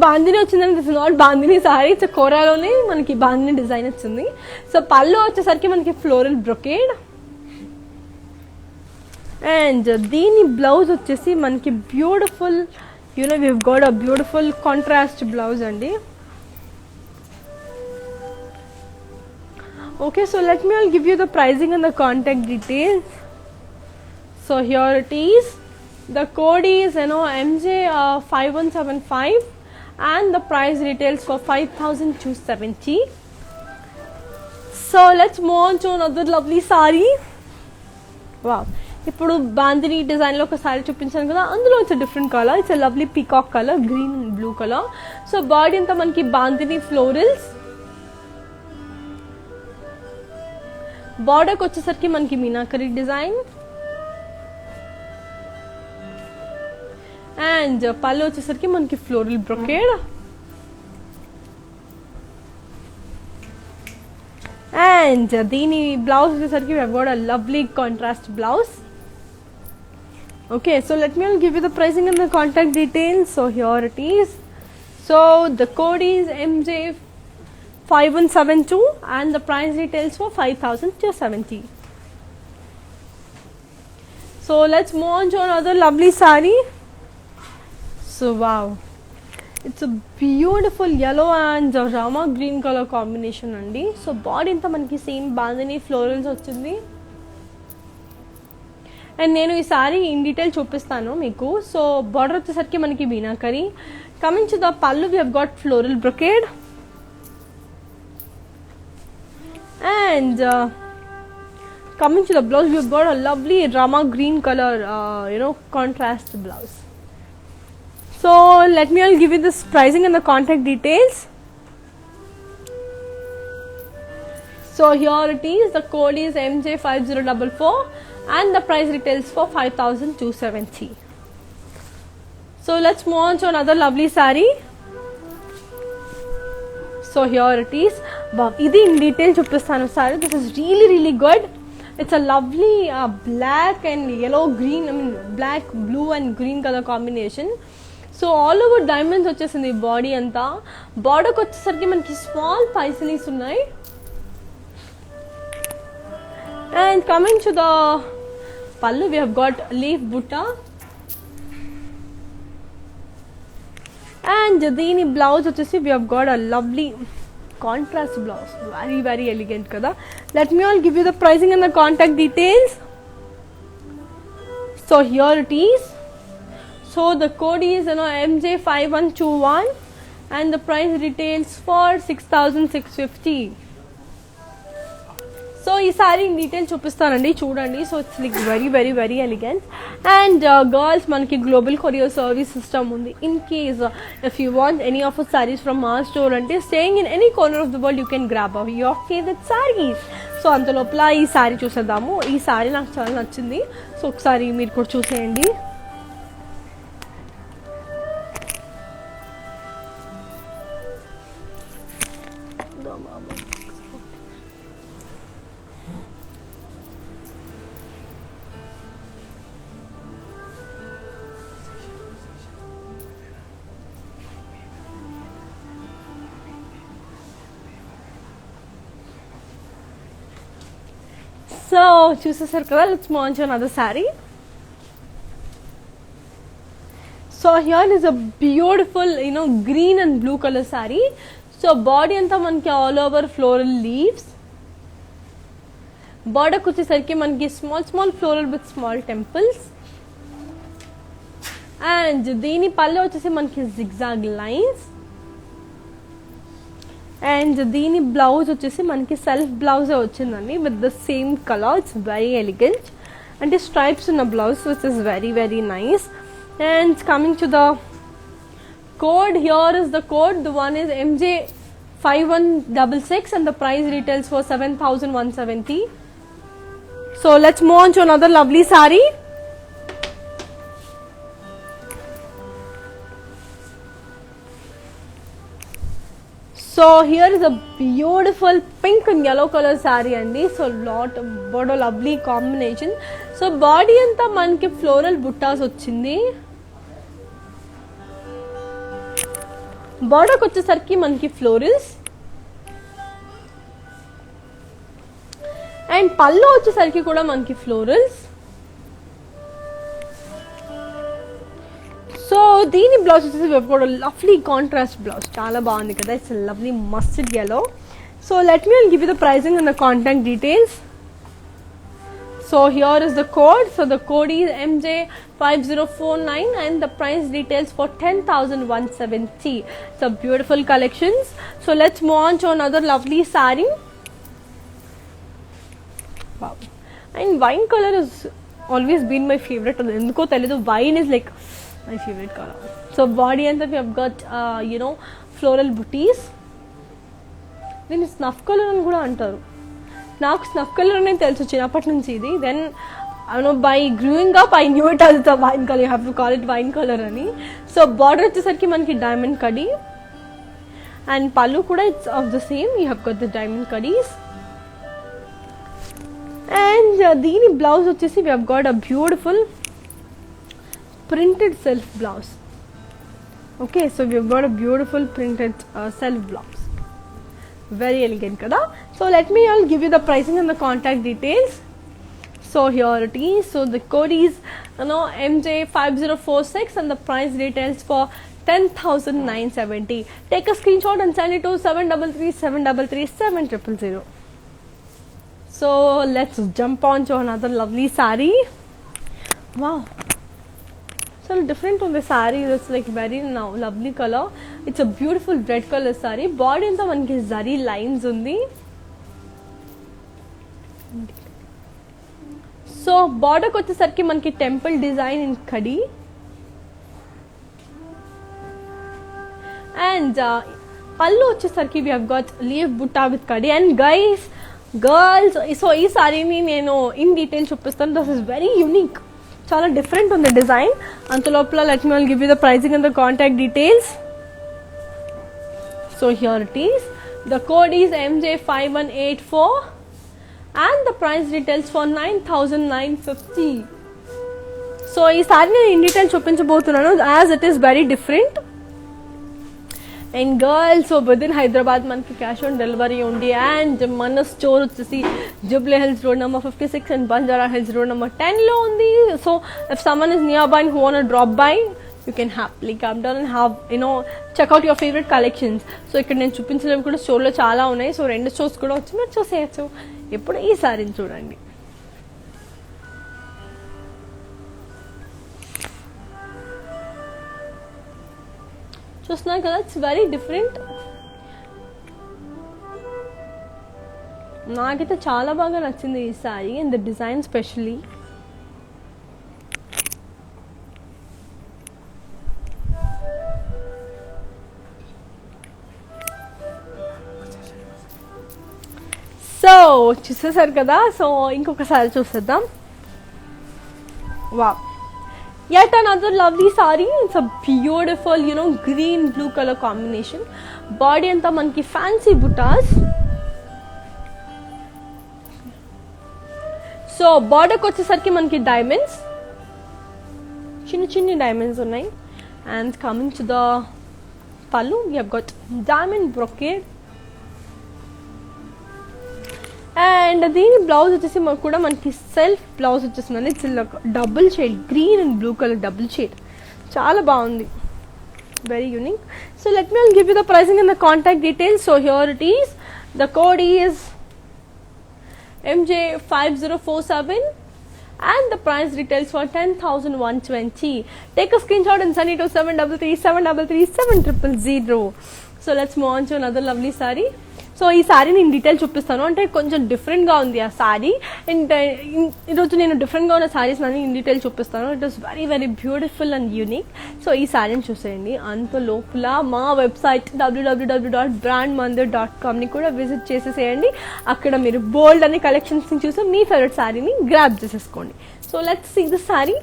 bandhani వచ్చిందని, this is not bandhani saree, it's కోరాలోనే మనకి bandhani design వచ్చింది. So pallu వచ్చేసరికి మనకి floral brocade. And దీని blouse వచ్చేసి మనకి beautiful we have got a beautiful contrast blouse అండి. Okay, so let me give you the pricing and the contact details. So here it is. The code is MJ5175 and the price retails for 5,270. So let's move on to another lovely saree. Wow, ఇప్పుడు బాందిని డిజైన్లో ఒక sorry చూపించాను కదా, అందులో it's different colour. It's lovely peacock colour, green and blue colour. So body అంతా మనకి bandhani florals. బార్డర్కి వచ్చేసరికి మనకి మీనాకరీ డిజైన్. అండ్ పళ్ళు వచ్చేసరికి మనకి ఫ్లోరల్ బ్రొకేడ్. అండ్ దీని బ్లౌజ్ వచ్చేసరికి we have got a lovely contrast blouse. Okay, so let me give you the pricing and the contact details. So here it is. So the code is MJ5172 and the price details for 5,270. So let's move on to another lovely saree. So wow, it's beautiful yellow and rama green color combination అండి. So body అంతా మనకి same bandhani florals వచ్చింది. And నేను ఈ saree in detail చూపిస్తాను మీకు. So border వచ్చేసరికి మనకి meenakari. Coming to the pallu we have got floral brocade and coming to the blouse, we have got a lovely rama green color contrast blouse. So let me all give you this pricing and the contact details. So here it is, the code is MJ5044 and the price retails for 5270. So let's move on to another lovely saree. So here it is. ఇది in detail చూపిస్తాను saree. This is really good. It's a lovely black and yellow green, black blue and green colour combination. So all over diamonds వచ్చేసింది body అంతా. బార్డర్కి వచ్చేసరికి మనకి small paisleys ఉన్నాయి. And coming to the pallu, we have got leaf butta and దీని blouse వచ్చేసి we have got a lovely contrast blouse. Very elegant kada. Let me all give you the pricing and the contact details. So here it is. So the code is MJ5121 and the price retails for 6650. So ఈ saree in detail చూపిస్తానండి, చూడండి. So it's like very elegant. And girls మనకి global courier service system ఉంది. In case if you want any of saris from మా store అంటే staying in any corner of the world you can grab your favourite saris. So అంత లోపల ఈ sorry చూసేద్దాము. ఈ sorry నాకు చాలా నచ్చింది. సో ఒకసారి మీరు కూడా చూసేయండి. సో చూసేసారు కదా. Let's move on to another sorry. So here is a beautiful green and blue colour saree. So body అంతా మనకి ఆల్ ఓవర్ ఫ్లోరల్ లీవ్స్. బార్డర్కి వచ్చేసరికి మనకి small floral with small temples. And దీని పళ్ళు వచ్చేసి మనకి జిగ్జాగ్ లైన్స్. అండ్ దీని బ్లౌజ్ వచ్చేసి మనకి సెల్ఫ్ బ్లౌజే వచ్చిందండి with the same colour. It's very elegant. అంటే స్ట్రైప్స్ ఉన్న blouse which is very nice. And coming to the code, here is the code. The one is MJ5166 and the price retails for 7170. So let's move on to another lovely saree. So here is a beautiful pink and yellow color saree andi. So what a lovely combination. So body anta manki floral buttas ochindi. Border kochesarki manki florals and pallu వచ్చేసరికి కూడా మనకి florals. So దీని blouse వచ్చేసి కూడా lovely contrast blouse, చాలా బాగుంది కదా. It's lovely mustard yellow. So let me give you the pricing and the contact details. So here is the code. So the code is MJ5049 and the price details for 10,170. So beautiful collections. So let's move on to another lovely saree. Wow. And wine color has always been my favorite. Endko teledu wine is like my favorite color. So body and we have got floral booties. Then snuff color అని కూడా అంటారు. నాకు snuff colour అనేది తెలుసు చిన్నప్పటి నుంచి ఇది. Then by growing up I knew it as the wine color. You have to call it wine color అని. సో బార్డర్ వచ్చేసరికి మనకి డైమండ్ కడీ అండ్ పళ్ళు కూడా it's of the same. You have got the diamond kadis. And దీని blouse వచ్చేసి we have got a beautiful printed self blouse. Okay, so we have got a beautiful printed self blouse. Very elegant kada. So let me all give you the pricing and the contact details. So here it is. So the code is MJ5046 and the price retails for 10,970. Take a screenshot and send it to 733-733-7000. So let's jump on to another lovely saree. Wow, so different on the saree. It's like very now lovely color. It's a beautiful red color saree. Body anta manki zari lines undi. So border ko vachesariki manki temple design in khadi. And pallu vachesariki we have got leaf butta with khadi. And guys, girls, so ee saree ni nenu in detail chupistanu. This is very unique, chala different on the design. Antolopla, let me give you the pricing and the contact details. So here it is. The code is MJ5184 and the price retails for 9,950. So ee saree in detail chupinchabothunanu as it is very different. And girls, so within Hyderabad manki cash on delivery undi. And mana store vachesi Jubilee Hills Road number 56 and Banjara Hills Road number 10 lo undi. So if someone is nearby and who want to drop by, you can happily come down and have, check out your favorite collections. So ikkada nenu chupinchalevu kuda store lo chaala unnai. So rendu stores kuda vachi meer chuseyochu. Ippudu ee saree chudandi. చూస్తున్నారు కదా, it's very different. నాకైతే చాలా బాగా నచ్చింది ఈ saree and the design specially. So చూసేసారు కదా, so ఇంకొకసారి చూసేద్దాం. Wow, yet another lovely saree. It's a beautiful green blue color combination. Body anta manki fancy buttas. So border ko vachesariki manki diamonds, chinni diamonds unnai. And coming to the pallu, we have got diamond brocade. And దీని blouse వచ్చేసి మనకు కూడా మనకి self blouse వచ్చేసిందండి. It's double shade, green and blue colour double shade, చాలా బాగుంది, very unique. So let me give you the pricing and the contact details. So here it is. The code is MJ5047 and the price retails for 10,120. Take a screenshot and send it to 733-733-7000. So let's move on to another lovely saree. So ఈ sorry నేను detail చూపిస్తాను. అంటే కొంచెం డిఫరెంట్గా ఉంది ఆ sorry. And ఈరోజు నేను డిఫరెంట్గా ఉన్న సారీస్ అన్ని ఇన్ డీటెయిల్ చూపిస్తాను. It was very very beautiful and unique. So ఈ సారీని చూసేయండి. అంత లోపల మా వెబ్సైట్ www.brandmandir.comని కూడా విజిట్ చేసేసేయండి. అక్కడ మీరు బోల్డ్ అనే కలెక్షన్స్ని చూసి మీ ఫేవరెట్ సారీని గ్రాబ్ చేసేసుకోండి. So let's see this saree.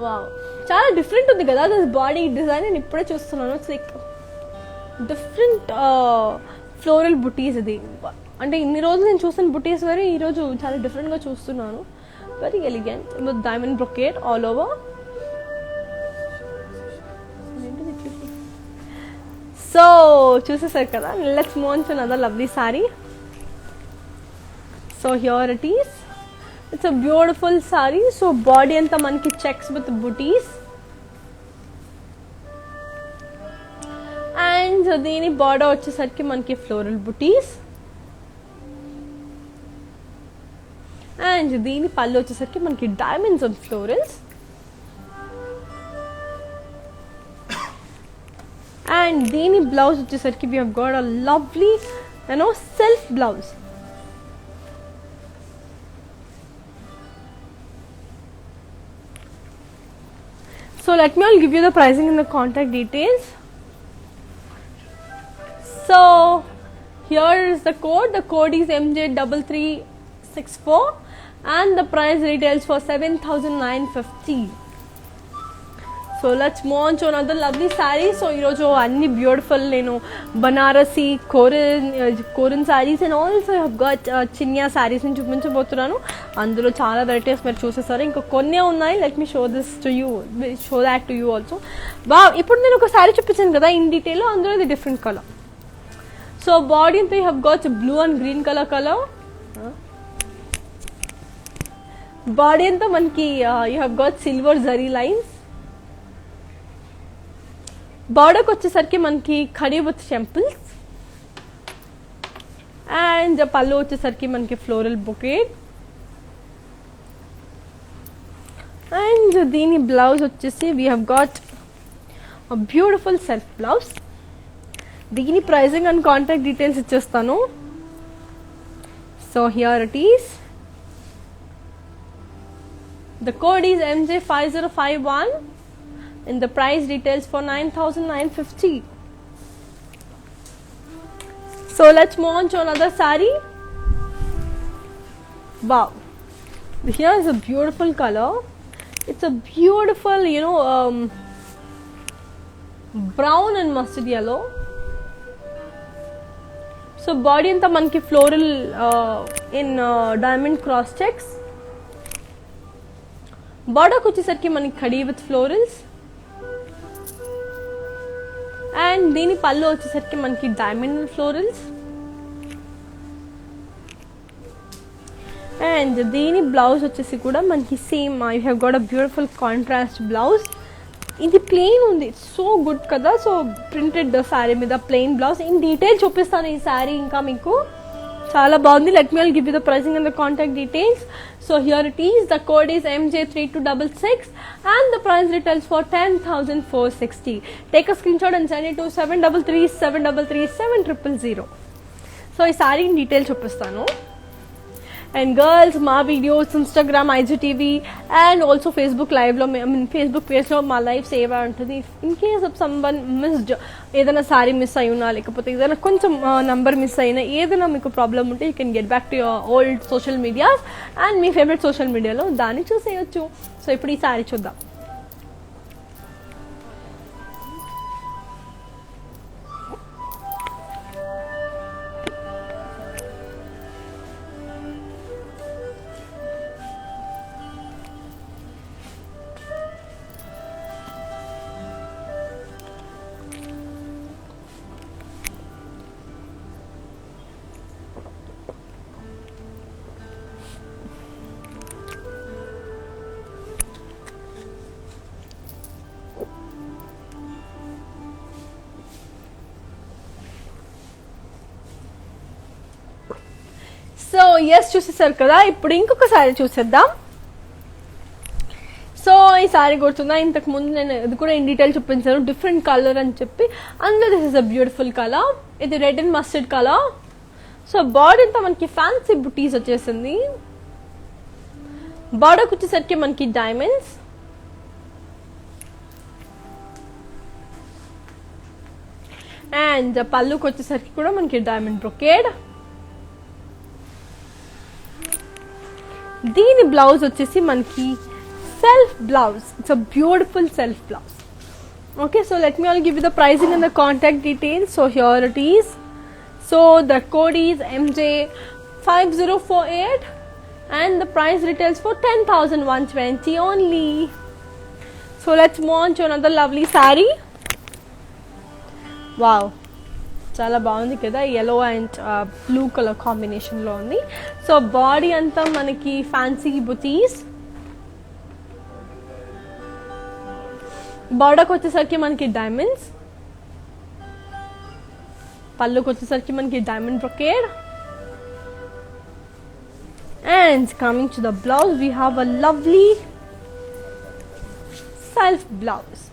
Wow, చాలా డిఫరెంట్ ఉంది కదా దిస్ బాడీ డిజైన్. నేను ఇప్పుడే చూస్తున్నాను. ఇట్స్ లైక్ డిఫరెంట్ ఫ్లోరల్ బుటీస్. ఇది అంటే ఇన్ని రోజులు నేను చూసిన బుటీస్ వేరే, ఈరోజు చాలా డిఫరెంట్గా చూస్తున్నాను. Very elegant with diamond brocade all over. So చూసేసారు కదా, let's move on to another lovely saree. So here it is. It's a beautiful saree. So body anta manki checks with booties. And దీని border వచ్చేసరికి మనకి floral booties. And దీని పళ్ళు వచ్చేసరికి మనకి diamonds and florals. And దీని blouse వచ్చేసరికి we have got a lovely self blouse. So let me give you the pricing and the contact details. So here is the code. The code is MJ3364 and the price retails for 7,950. So let's move on to another lovely saree. So ఈరోజు అన్ని beautiful Banarasi kora sarees and also have got చిన్యా సారీస్ని చూపించబోతున్నాను. అందులో చాలా varieties మీరు చూసేస్తారు, ఇంకా కొన్నే ఉన్నాయి. Let me show that to you also. ఇప్పుడు నేను ఒక సారీ చూపించాను కదా ఇన్ డీటెయిల్, అందులో ఇది డిఫరెంట్ కలర్. సో బాడీ అంతా you have got blue and green colour. Body అంతా మనకి you have got silver zari lines. బార్డర్కి వచ్చేసరికి మనకి ఖడీ విత్ టెంపుల్స్. అండ్ పళ్ళు వచ్చేసరికి మనకి ఫ్లోరల్ బొకేట్. అండ్ దీని బ్లౌజ్ వచ్చేసి we have got beautiful self blouse. దీని ప్రైజింగ్ అండ్ కాంటాక్ట్ డీటెయిల్స్ ఇచ్చేస్తాను. So here it is. The code is MJ5051 and the price details for 9,950. So let's move on to another saree. Wow, here is a beautiful color. It's a beautiful, brown and mustard yellow. So body anta manki floral in diamond cross checks. బార్డర్కి వచ్చేసరికి మనకి khadi with florals. And దీని పళ్ళు వచ్చేసరికి మనకి diamond florals. And దీని blouse వచ్చేసి కూడా మనకి same you have got a beautiful contrast blouse. ఇది ప్లెయిన్ ఉంది, సో గుడ్ కదా. సో ప్రింటెడ్ శారీ మీద ప్లెయిన్ బ్లౌజ్. ఇన్ డీటెయిల్ చూపిస్తాను ఈ శారీ ఇంకా మీకు. చాలా బాగుంది. Let me all give you the pricing and the contact details. So here it is. The code is MJ3266 and the price retails for 10,460. Take a screenshot and send it to 733-733-7000. So ఈ saree in detail చూపిస్తాను. And girls, మా videos Instagram IGTV and also Facebook లైవ్లో, Facebook పేజ్లో మా live save ఉంటుంది. In case of someone missed, ఏదైనా sorry miss అయి ఉన్నా, లేకపోతే ఏదైనా కొంచెం నంబర్ మిస్ అయినా, ఏదైనా మీకు ప్రాబ్లమ్ ఉంటే you can get back to your old social medias and me favourite social మీడియాలో దాన్ని చూసేయచ్చు. సో ఇప్పుడు ఈ సారీ చూద్దాం. సో ఎస్, చూసేసారు కదా. ఇప్పుడు ఇంకొక సారీ చూసేద్దాం. సో ఈ సారీ గుర్తుందా, ఇంతకు ముందు నేను ఇది కూడా ఇన్ డీటెయిల్ చూపించాను, డిఫరెంట్ కలర్ అని చెప్పి. అందులో this is a beautiful colour. ఇది red and mustard colour. So border అంతా మనకి ఫ్యాన్సీ బుటీస్ వచ్చేసింది. బార్డర్కి వచ్చేసరికి మనకి డైమండ్స్. అండ్ పళ్ళుకి వచ్చేసరికి కూడా మనకి డైమండ్ బ్రొకేడ్. దీని బ్లౌజ్ వచ్చేసి మనకి self blouse. It's a beautiful self blouse. Okay, so let me all give you the pricing and the contact details. So here it is. So the code is MJ5048 and the price retails for 10,120 only. So let's move on to another lovely saree. Wow, చాలా బాగుంది కదా. yellow and blue colour కాంబినేషన్లో ఉంది. So body అంతా మనకి fancy బుటీస్. బార్డర్కి వచ్చేసరికి మనకి డైమండ్స్. పళ్ళుకి వచ్చేసరికి మనకి diamond brocade. And coming to the blouse, we have a lovely self blouse.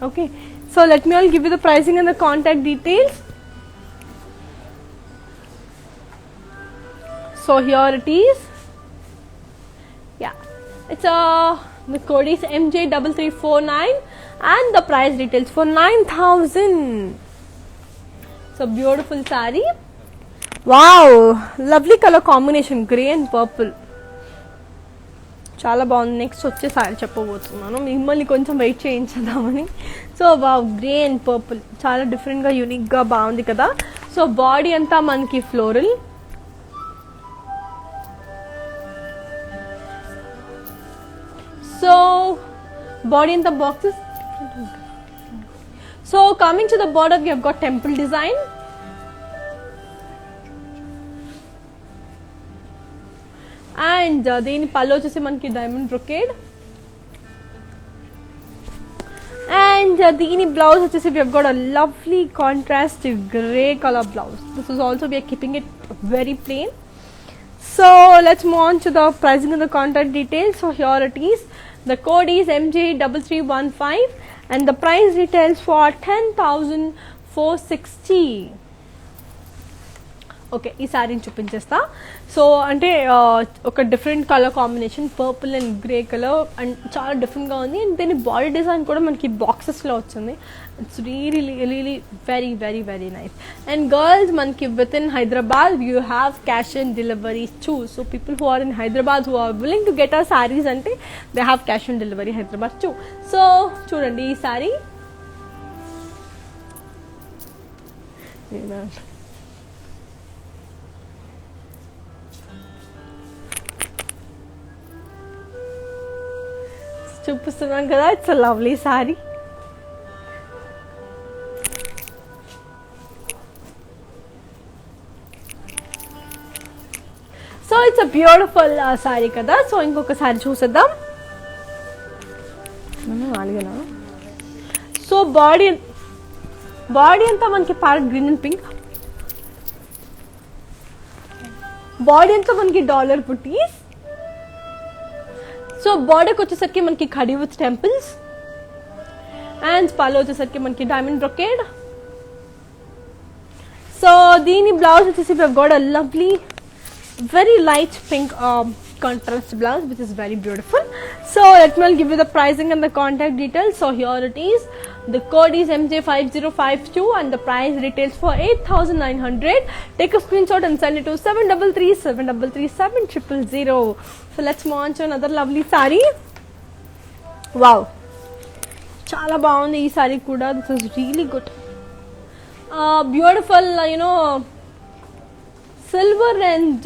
Okay, so let me all give you the pricing and the contact details. So here it is. Yeah, it's the code is MJ3349 and the price details for 9,000. So beautiful saree. Wow, lovely color combination, grey and purple. చాలా బాగుంది. Next వచ్చే sorry చెప్పబోతున్నాను, మిమ్మల్ని కొంచెం wait చేయించదామని. So wow, grey and purple చాలా డిఫరెంట్గా యూనిక్గా బాగుంది కదా. సో బాడీ అంతా మనకి ఫ్లోరల్. సో బాడీ అంతా boxes. So coming to the border, we have got temple design. And దీని పళ్ళు వచ్చేసి మనకి డైమండ్ బ్రొకేడ్. అండ్ దీని బ్లౌజ్ వచ్చేసి we have got a lovely contrast grey color blouse. This is also we are keeping it very plain. So let's move on to the pricing and the contact details. So here it is. The code is MJ3315 and the price retails for 10,460. Okay, ఈ శారీని చూపించేస్తా. So అంటే ఒక different colour combination, purple and grey colour, and చాలా డిఫరెంట్గా ఉంది. And దీని body design కూడా మనకి బాక్సెస్లో వచ్చింది. It's really really very very very nice. And girls, మనకి with in Hyderabad you have cash on delivery too. So people who are in Hyderabad who are willing to get our sarees అంటే they have cash on delivery Hyderabad too. So చూడండి ఈ శారీ. చూపిస్తున్నాం కదా, it's a lovely saree. So it's a beautiful saree కదా. So ఇంకొక శారీ చూసేద్దాం. So body అంతా మనకి parrot green and pink. Body అంతా మనకి డాలర్ బుటీస్. సో బార్డర్కి వచ్చేసరికి మనకి ఖడీ విత్ టెంపుల్స్. అండ్ పళ్ళు వచ్చేసరికి మనకి డైమండ్ బ్రొకేడ్. సో దీని బ్లౌజ్ వచ్చేసి we have got a lovely very light pink contrast blouse which is very beautiful. So let me give you the pricing and the contact details. So here it is. The code is MJ5052 and the price retails for 8,900. Take a screenshot and send it to 7337337000. So let's move on to another lovely saree. Wow, chala baagundi ee saree kuda. This is really good. Beautiful, silver and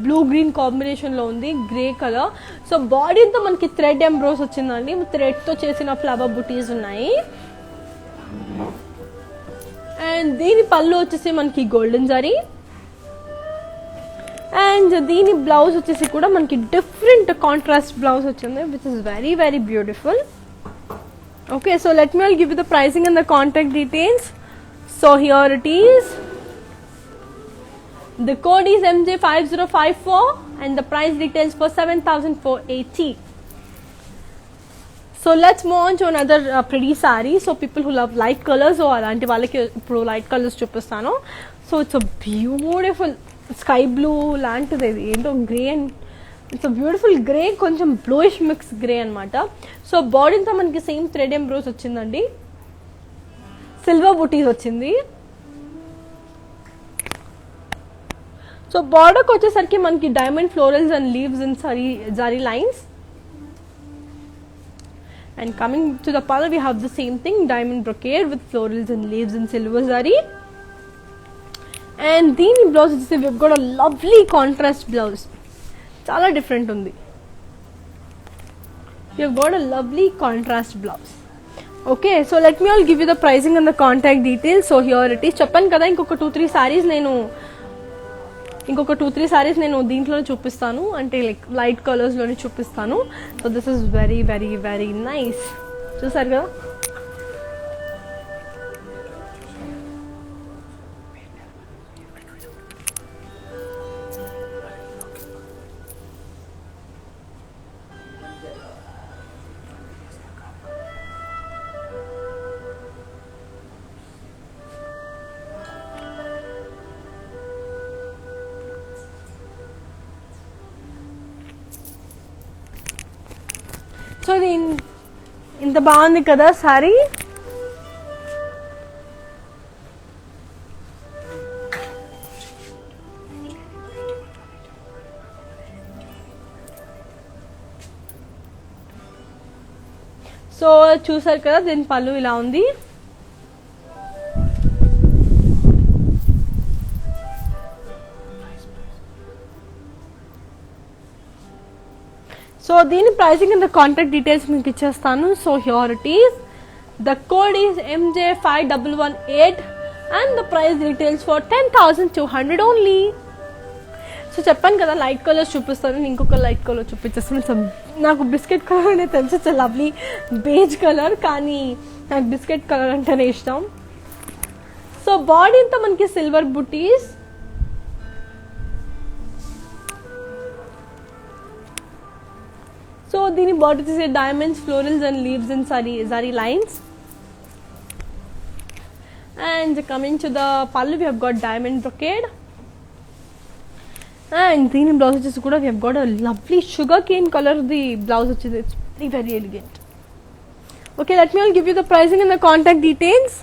blue green combination లో ఉంది, grey colour. So body అంతా మనకి thread ఎంబ్రోస్ వచ్చిందండి, thread తో చేసిన flower బుటీస్ ఉన్నాయి. And దీని పళ్ళు వచ్చేసి మనకి గోల్డెన్ జరీ. అండ్ దీని బ్లౌజ్ వచ్చేసి కూడా మనకి డిఫరెంట్ కాంట్రాస్ట్ బ్లౌజ్ వచ్చింది which is very very beautiful. Okay, so let me give you the pricing and the contact details. So here it is. The code is MJ5054 and the price retails for 7,480. So let's move on to another pretty saree. So people who love light colors or alanti vallaki ippudu light colors chupistanu. So it's a beautiful sky blue lantidi ento grey and it's a beautiful grey koncham bluish mix grey anamata. So body anta manaki same thread embroidery ochindandi, silver booties ochindi. So బార్డర్కి వచ్చేసరికి మనకి diamond florals and leaves and zari lines. And coming to the pallu we have the same thing, diamond brocade with florals and leaves and silver zari. And దీని blouse వచ్చేసి we have got a lovely contrast blouse, చాలా different ఉంది. We have got a lovely contrast blouse. Okay, so let me all give you the pricing and the contact details. So here it is. చెప్పాను కదా ఇంకొక 2-3 సారీస్ నేను దీంట్లో చూపిస్తాను, అంటే light కలర్స్లోనే చూపిస్తాను. So this is very very very nice. చూసారు కదా. సో ఇంత బాగుంది కదా సారీ. సో చూసారు కదా, దీని పళ్ళు ఇలా ఉంది. సో దీని pricing and the contact details మీకు ఇచ్చేస్తాను. So here it is. The code is MJ5118 and the price retails for 10,200 only. So చెప్పాను కదా లైట్ కలర్స్ చూపిస్తాను, ఇంకొక లైట్ కలర్ చూపించేస్తాను. నాకు బిస్కెట్ కలర్ అనేది తెలుసు, ఇట్స్ లవ్లీ బేజ్ కలర్, కానీ నాకు బిస్కెట్ కలర్ అంటేనే ఇష్టం. సో బాడీ అంతా మనకి సిల్వర్ బుటీస్, సో దీని బాడీ వచ్చేసి diamonds, florals and leaves and zari lines. And coming to the pallu, we have got diamond brocade. And దీని బ్లౌజ్ వచ్చేసి కూడా we have got a lovely sugar cane color. The blouse వచ్చేసి it's very very elegant. Okay, let me all give you the pricing and the contact details.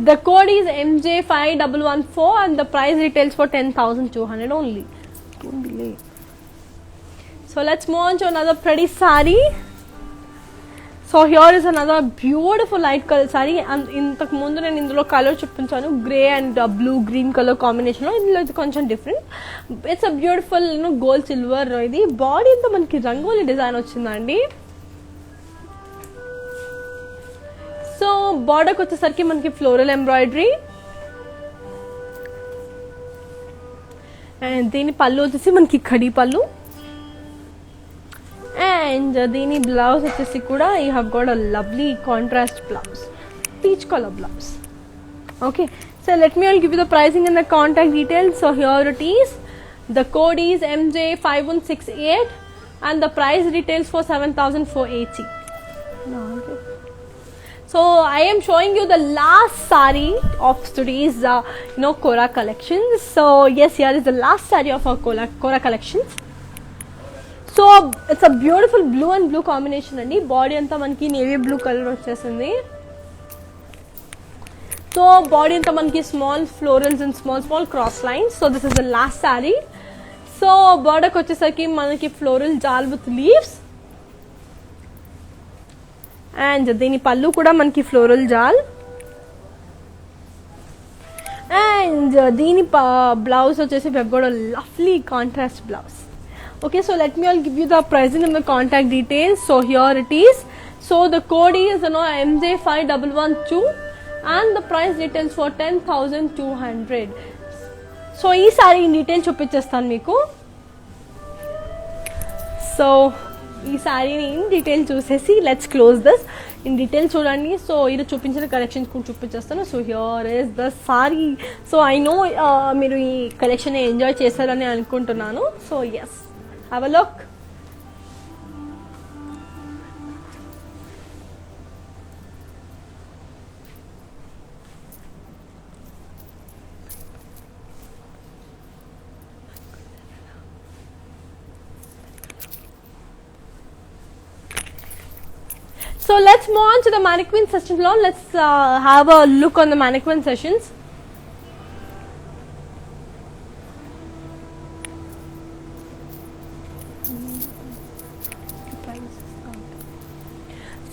The code is MJ5114 and the price retails for 10,200 only. Don't delay. So let's move on to another pretty saree. So here is another beautiful light color saree, and ఇంతకు ముందు నేను ఇందులో colour చూపించాను, grey and blue green colour combination లో. ఇందులో ఇది కొంచెం different. It's a beautiful gold silver. ఇది బాడీ అంతా మనకి రంగోలీ డిజైన్ వచ్చిందండి. సో బార్డర్కి వచ్చేసరికి మనకి ఫ్లోరల్ ఎంబ్రాయిడరీ, అండ్ దీని పళ్ళు వచ్చేసి మనకి ఖడీ పళ్ళు, and దీని బ్లౌజ్ వచ్చేసి కూడా you have got a lovely contrast blouse, peach color blouse. Okay, so let me all give you the pricing and the contact details. So here it is. The code is MJ5168 and the price retails for 7,480. So I am showing you the last saree of today's Kora collection. So yes, here is the last saree of our Kora collections. So it's a beautiful blue and blue combination అండి. Body అంతా మనకి navy blue colour వచ్చేసింది. So body అంతా మనకి small florals and small cross lines. So this is the last sari. So బార్డర్కి వచ్చేసరికి మనకి floral jaal with leaves, and దీని పళ్ళు కూడా మనకి ఫ్లోరల్ జాల్, అండ్ దీని బ్లౌజ్ వచ్చేసి we have got a lovely contrast blouse. Okay, so let me all give you the pricing and the contact details. So here it is. So the code is MJ5112 and the price details for 10,200. So ee saree in detail చూపించేస్తాను మీకు. So ఈ సారీని in detail చూసేసి let's close this. In detail చూడండి. So ఇది చూపించిన collections కూడా చూపించేస్తాను. So here is the saree. So I know మీరు ఈ కలెక్షన్ ఎంజాయ్ చేశారని అనుకుంటున్నాను. So yes, have a look. So let's move on to the mannequin session now. Let's have a look on the mannequin sessions.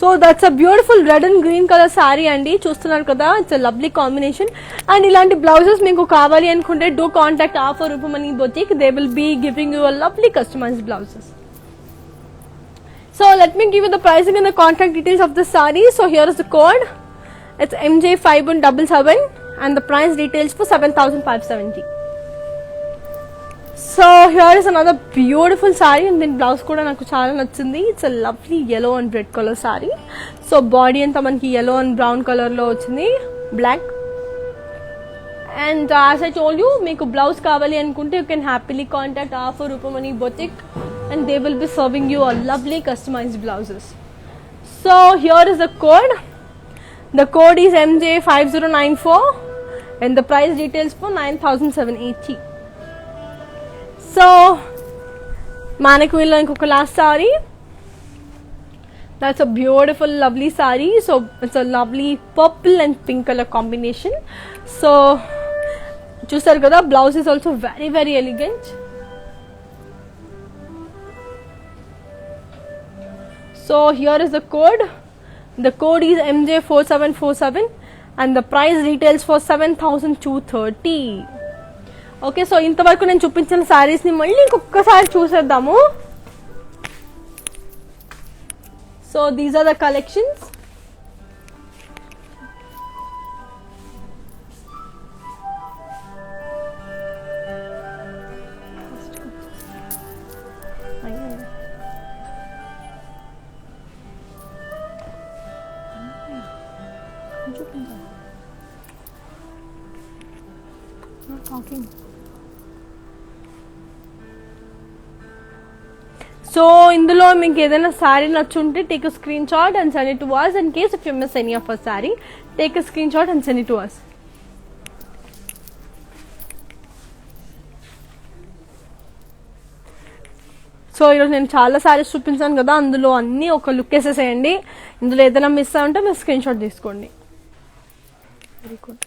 So that's a beautiful red and green colour saree అండి. చూస్తున్నారు కదా, it's a lovely combination. And ఇలాంటి blouses మీకు కావాలి అనుకుంటే do contact offer Rupamani boutique. They will be giving you a lovely customised blouses. So let me give you the pricing and the contact details of the saree. So here is the code. It's MJ5177 and the price details for 7,570. So here is another beautiful saree and దీని blouse కూడా నాకు చాలా నచ్చింది. It's a lovely yellow and red colour saree. So body అంతా మనకి yellow and brown కలర్లో వచ్చింది, black. And as I told you, మీకు బ్లౌజ్ కావాలి అనుకుంటే you can happily contact offer Rupamani boutique and they will be serving you a lovely customized blouses. So here is the code. The code is MJ5094 and the price details for 9,780. So mannequin lo inkoka last saree. That's a beautiful lovely saree. So it's a lovely purple and pink color combination. So చూసారు కదా, blouse is also very very elegant. So here is the code. The code is MJ4747 and the price retails for 7,230. Okay, so ఇంతవరకు నేను చూపించిన శారీస్ని మళ్ళీ ఇంకొకసారి చూసేద్దాము. So these are the collections. So ఇందులో మీకు ఏదైనా శారీ నచ్చుంటే take a screenshot and send it to us. In case if you miss any of our saree, take a screenshot and send it to us. So ఈరోజు నేను చాలా సారీస్ చూపించాను కదా, అందులో అన్నీ ఒక లుక్ వేసేసేయండి. ఇందులో ఏదైనా మిస్ అవ్వంటే మీరు స్క్రీన్ షాట్ తీసుకోండి. Very good.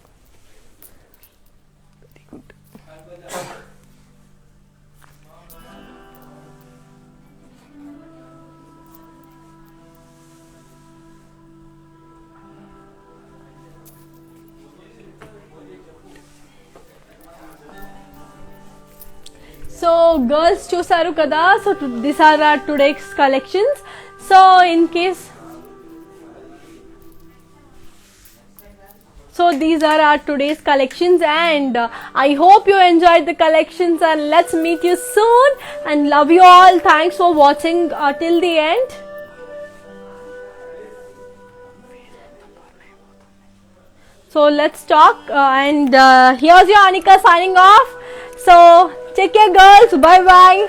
సో గర్ల్స్ చూసారు కదా, so this are are today's collections. So in case so these are our today's collections and I hope you enjoyed the collections and let's meet you soon and love you all. Thanks for watching till the end. So let's talk and here's your Anika signing off. So take care girls, bye bye.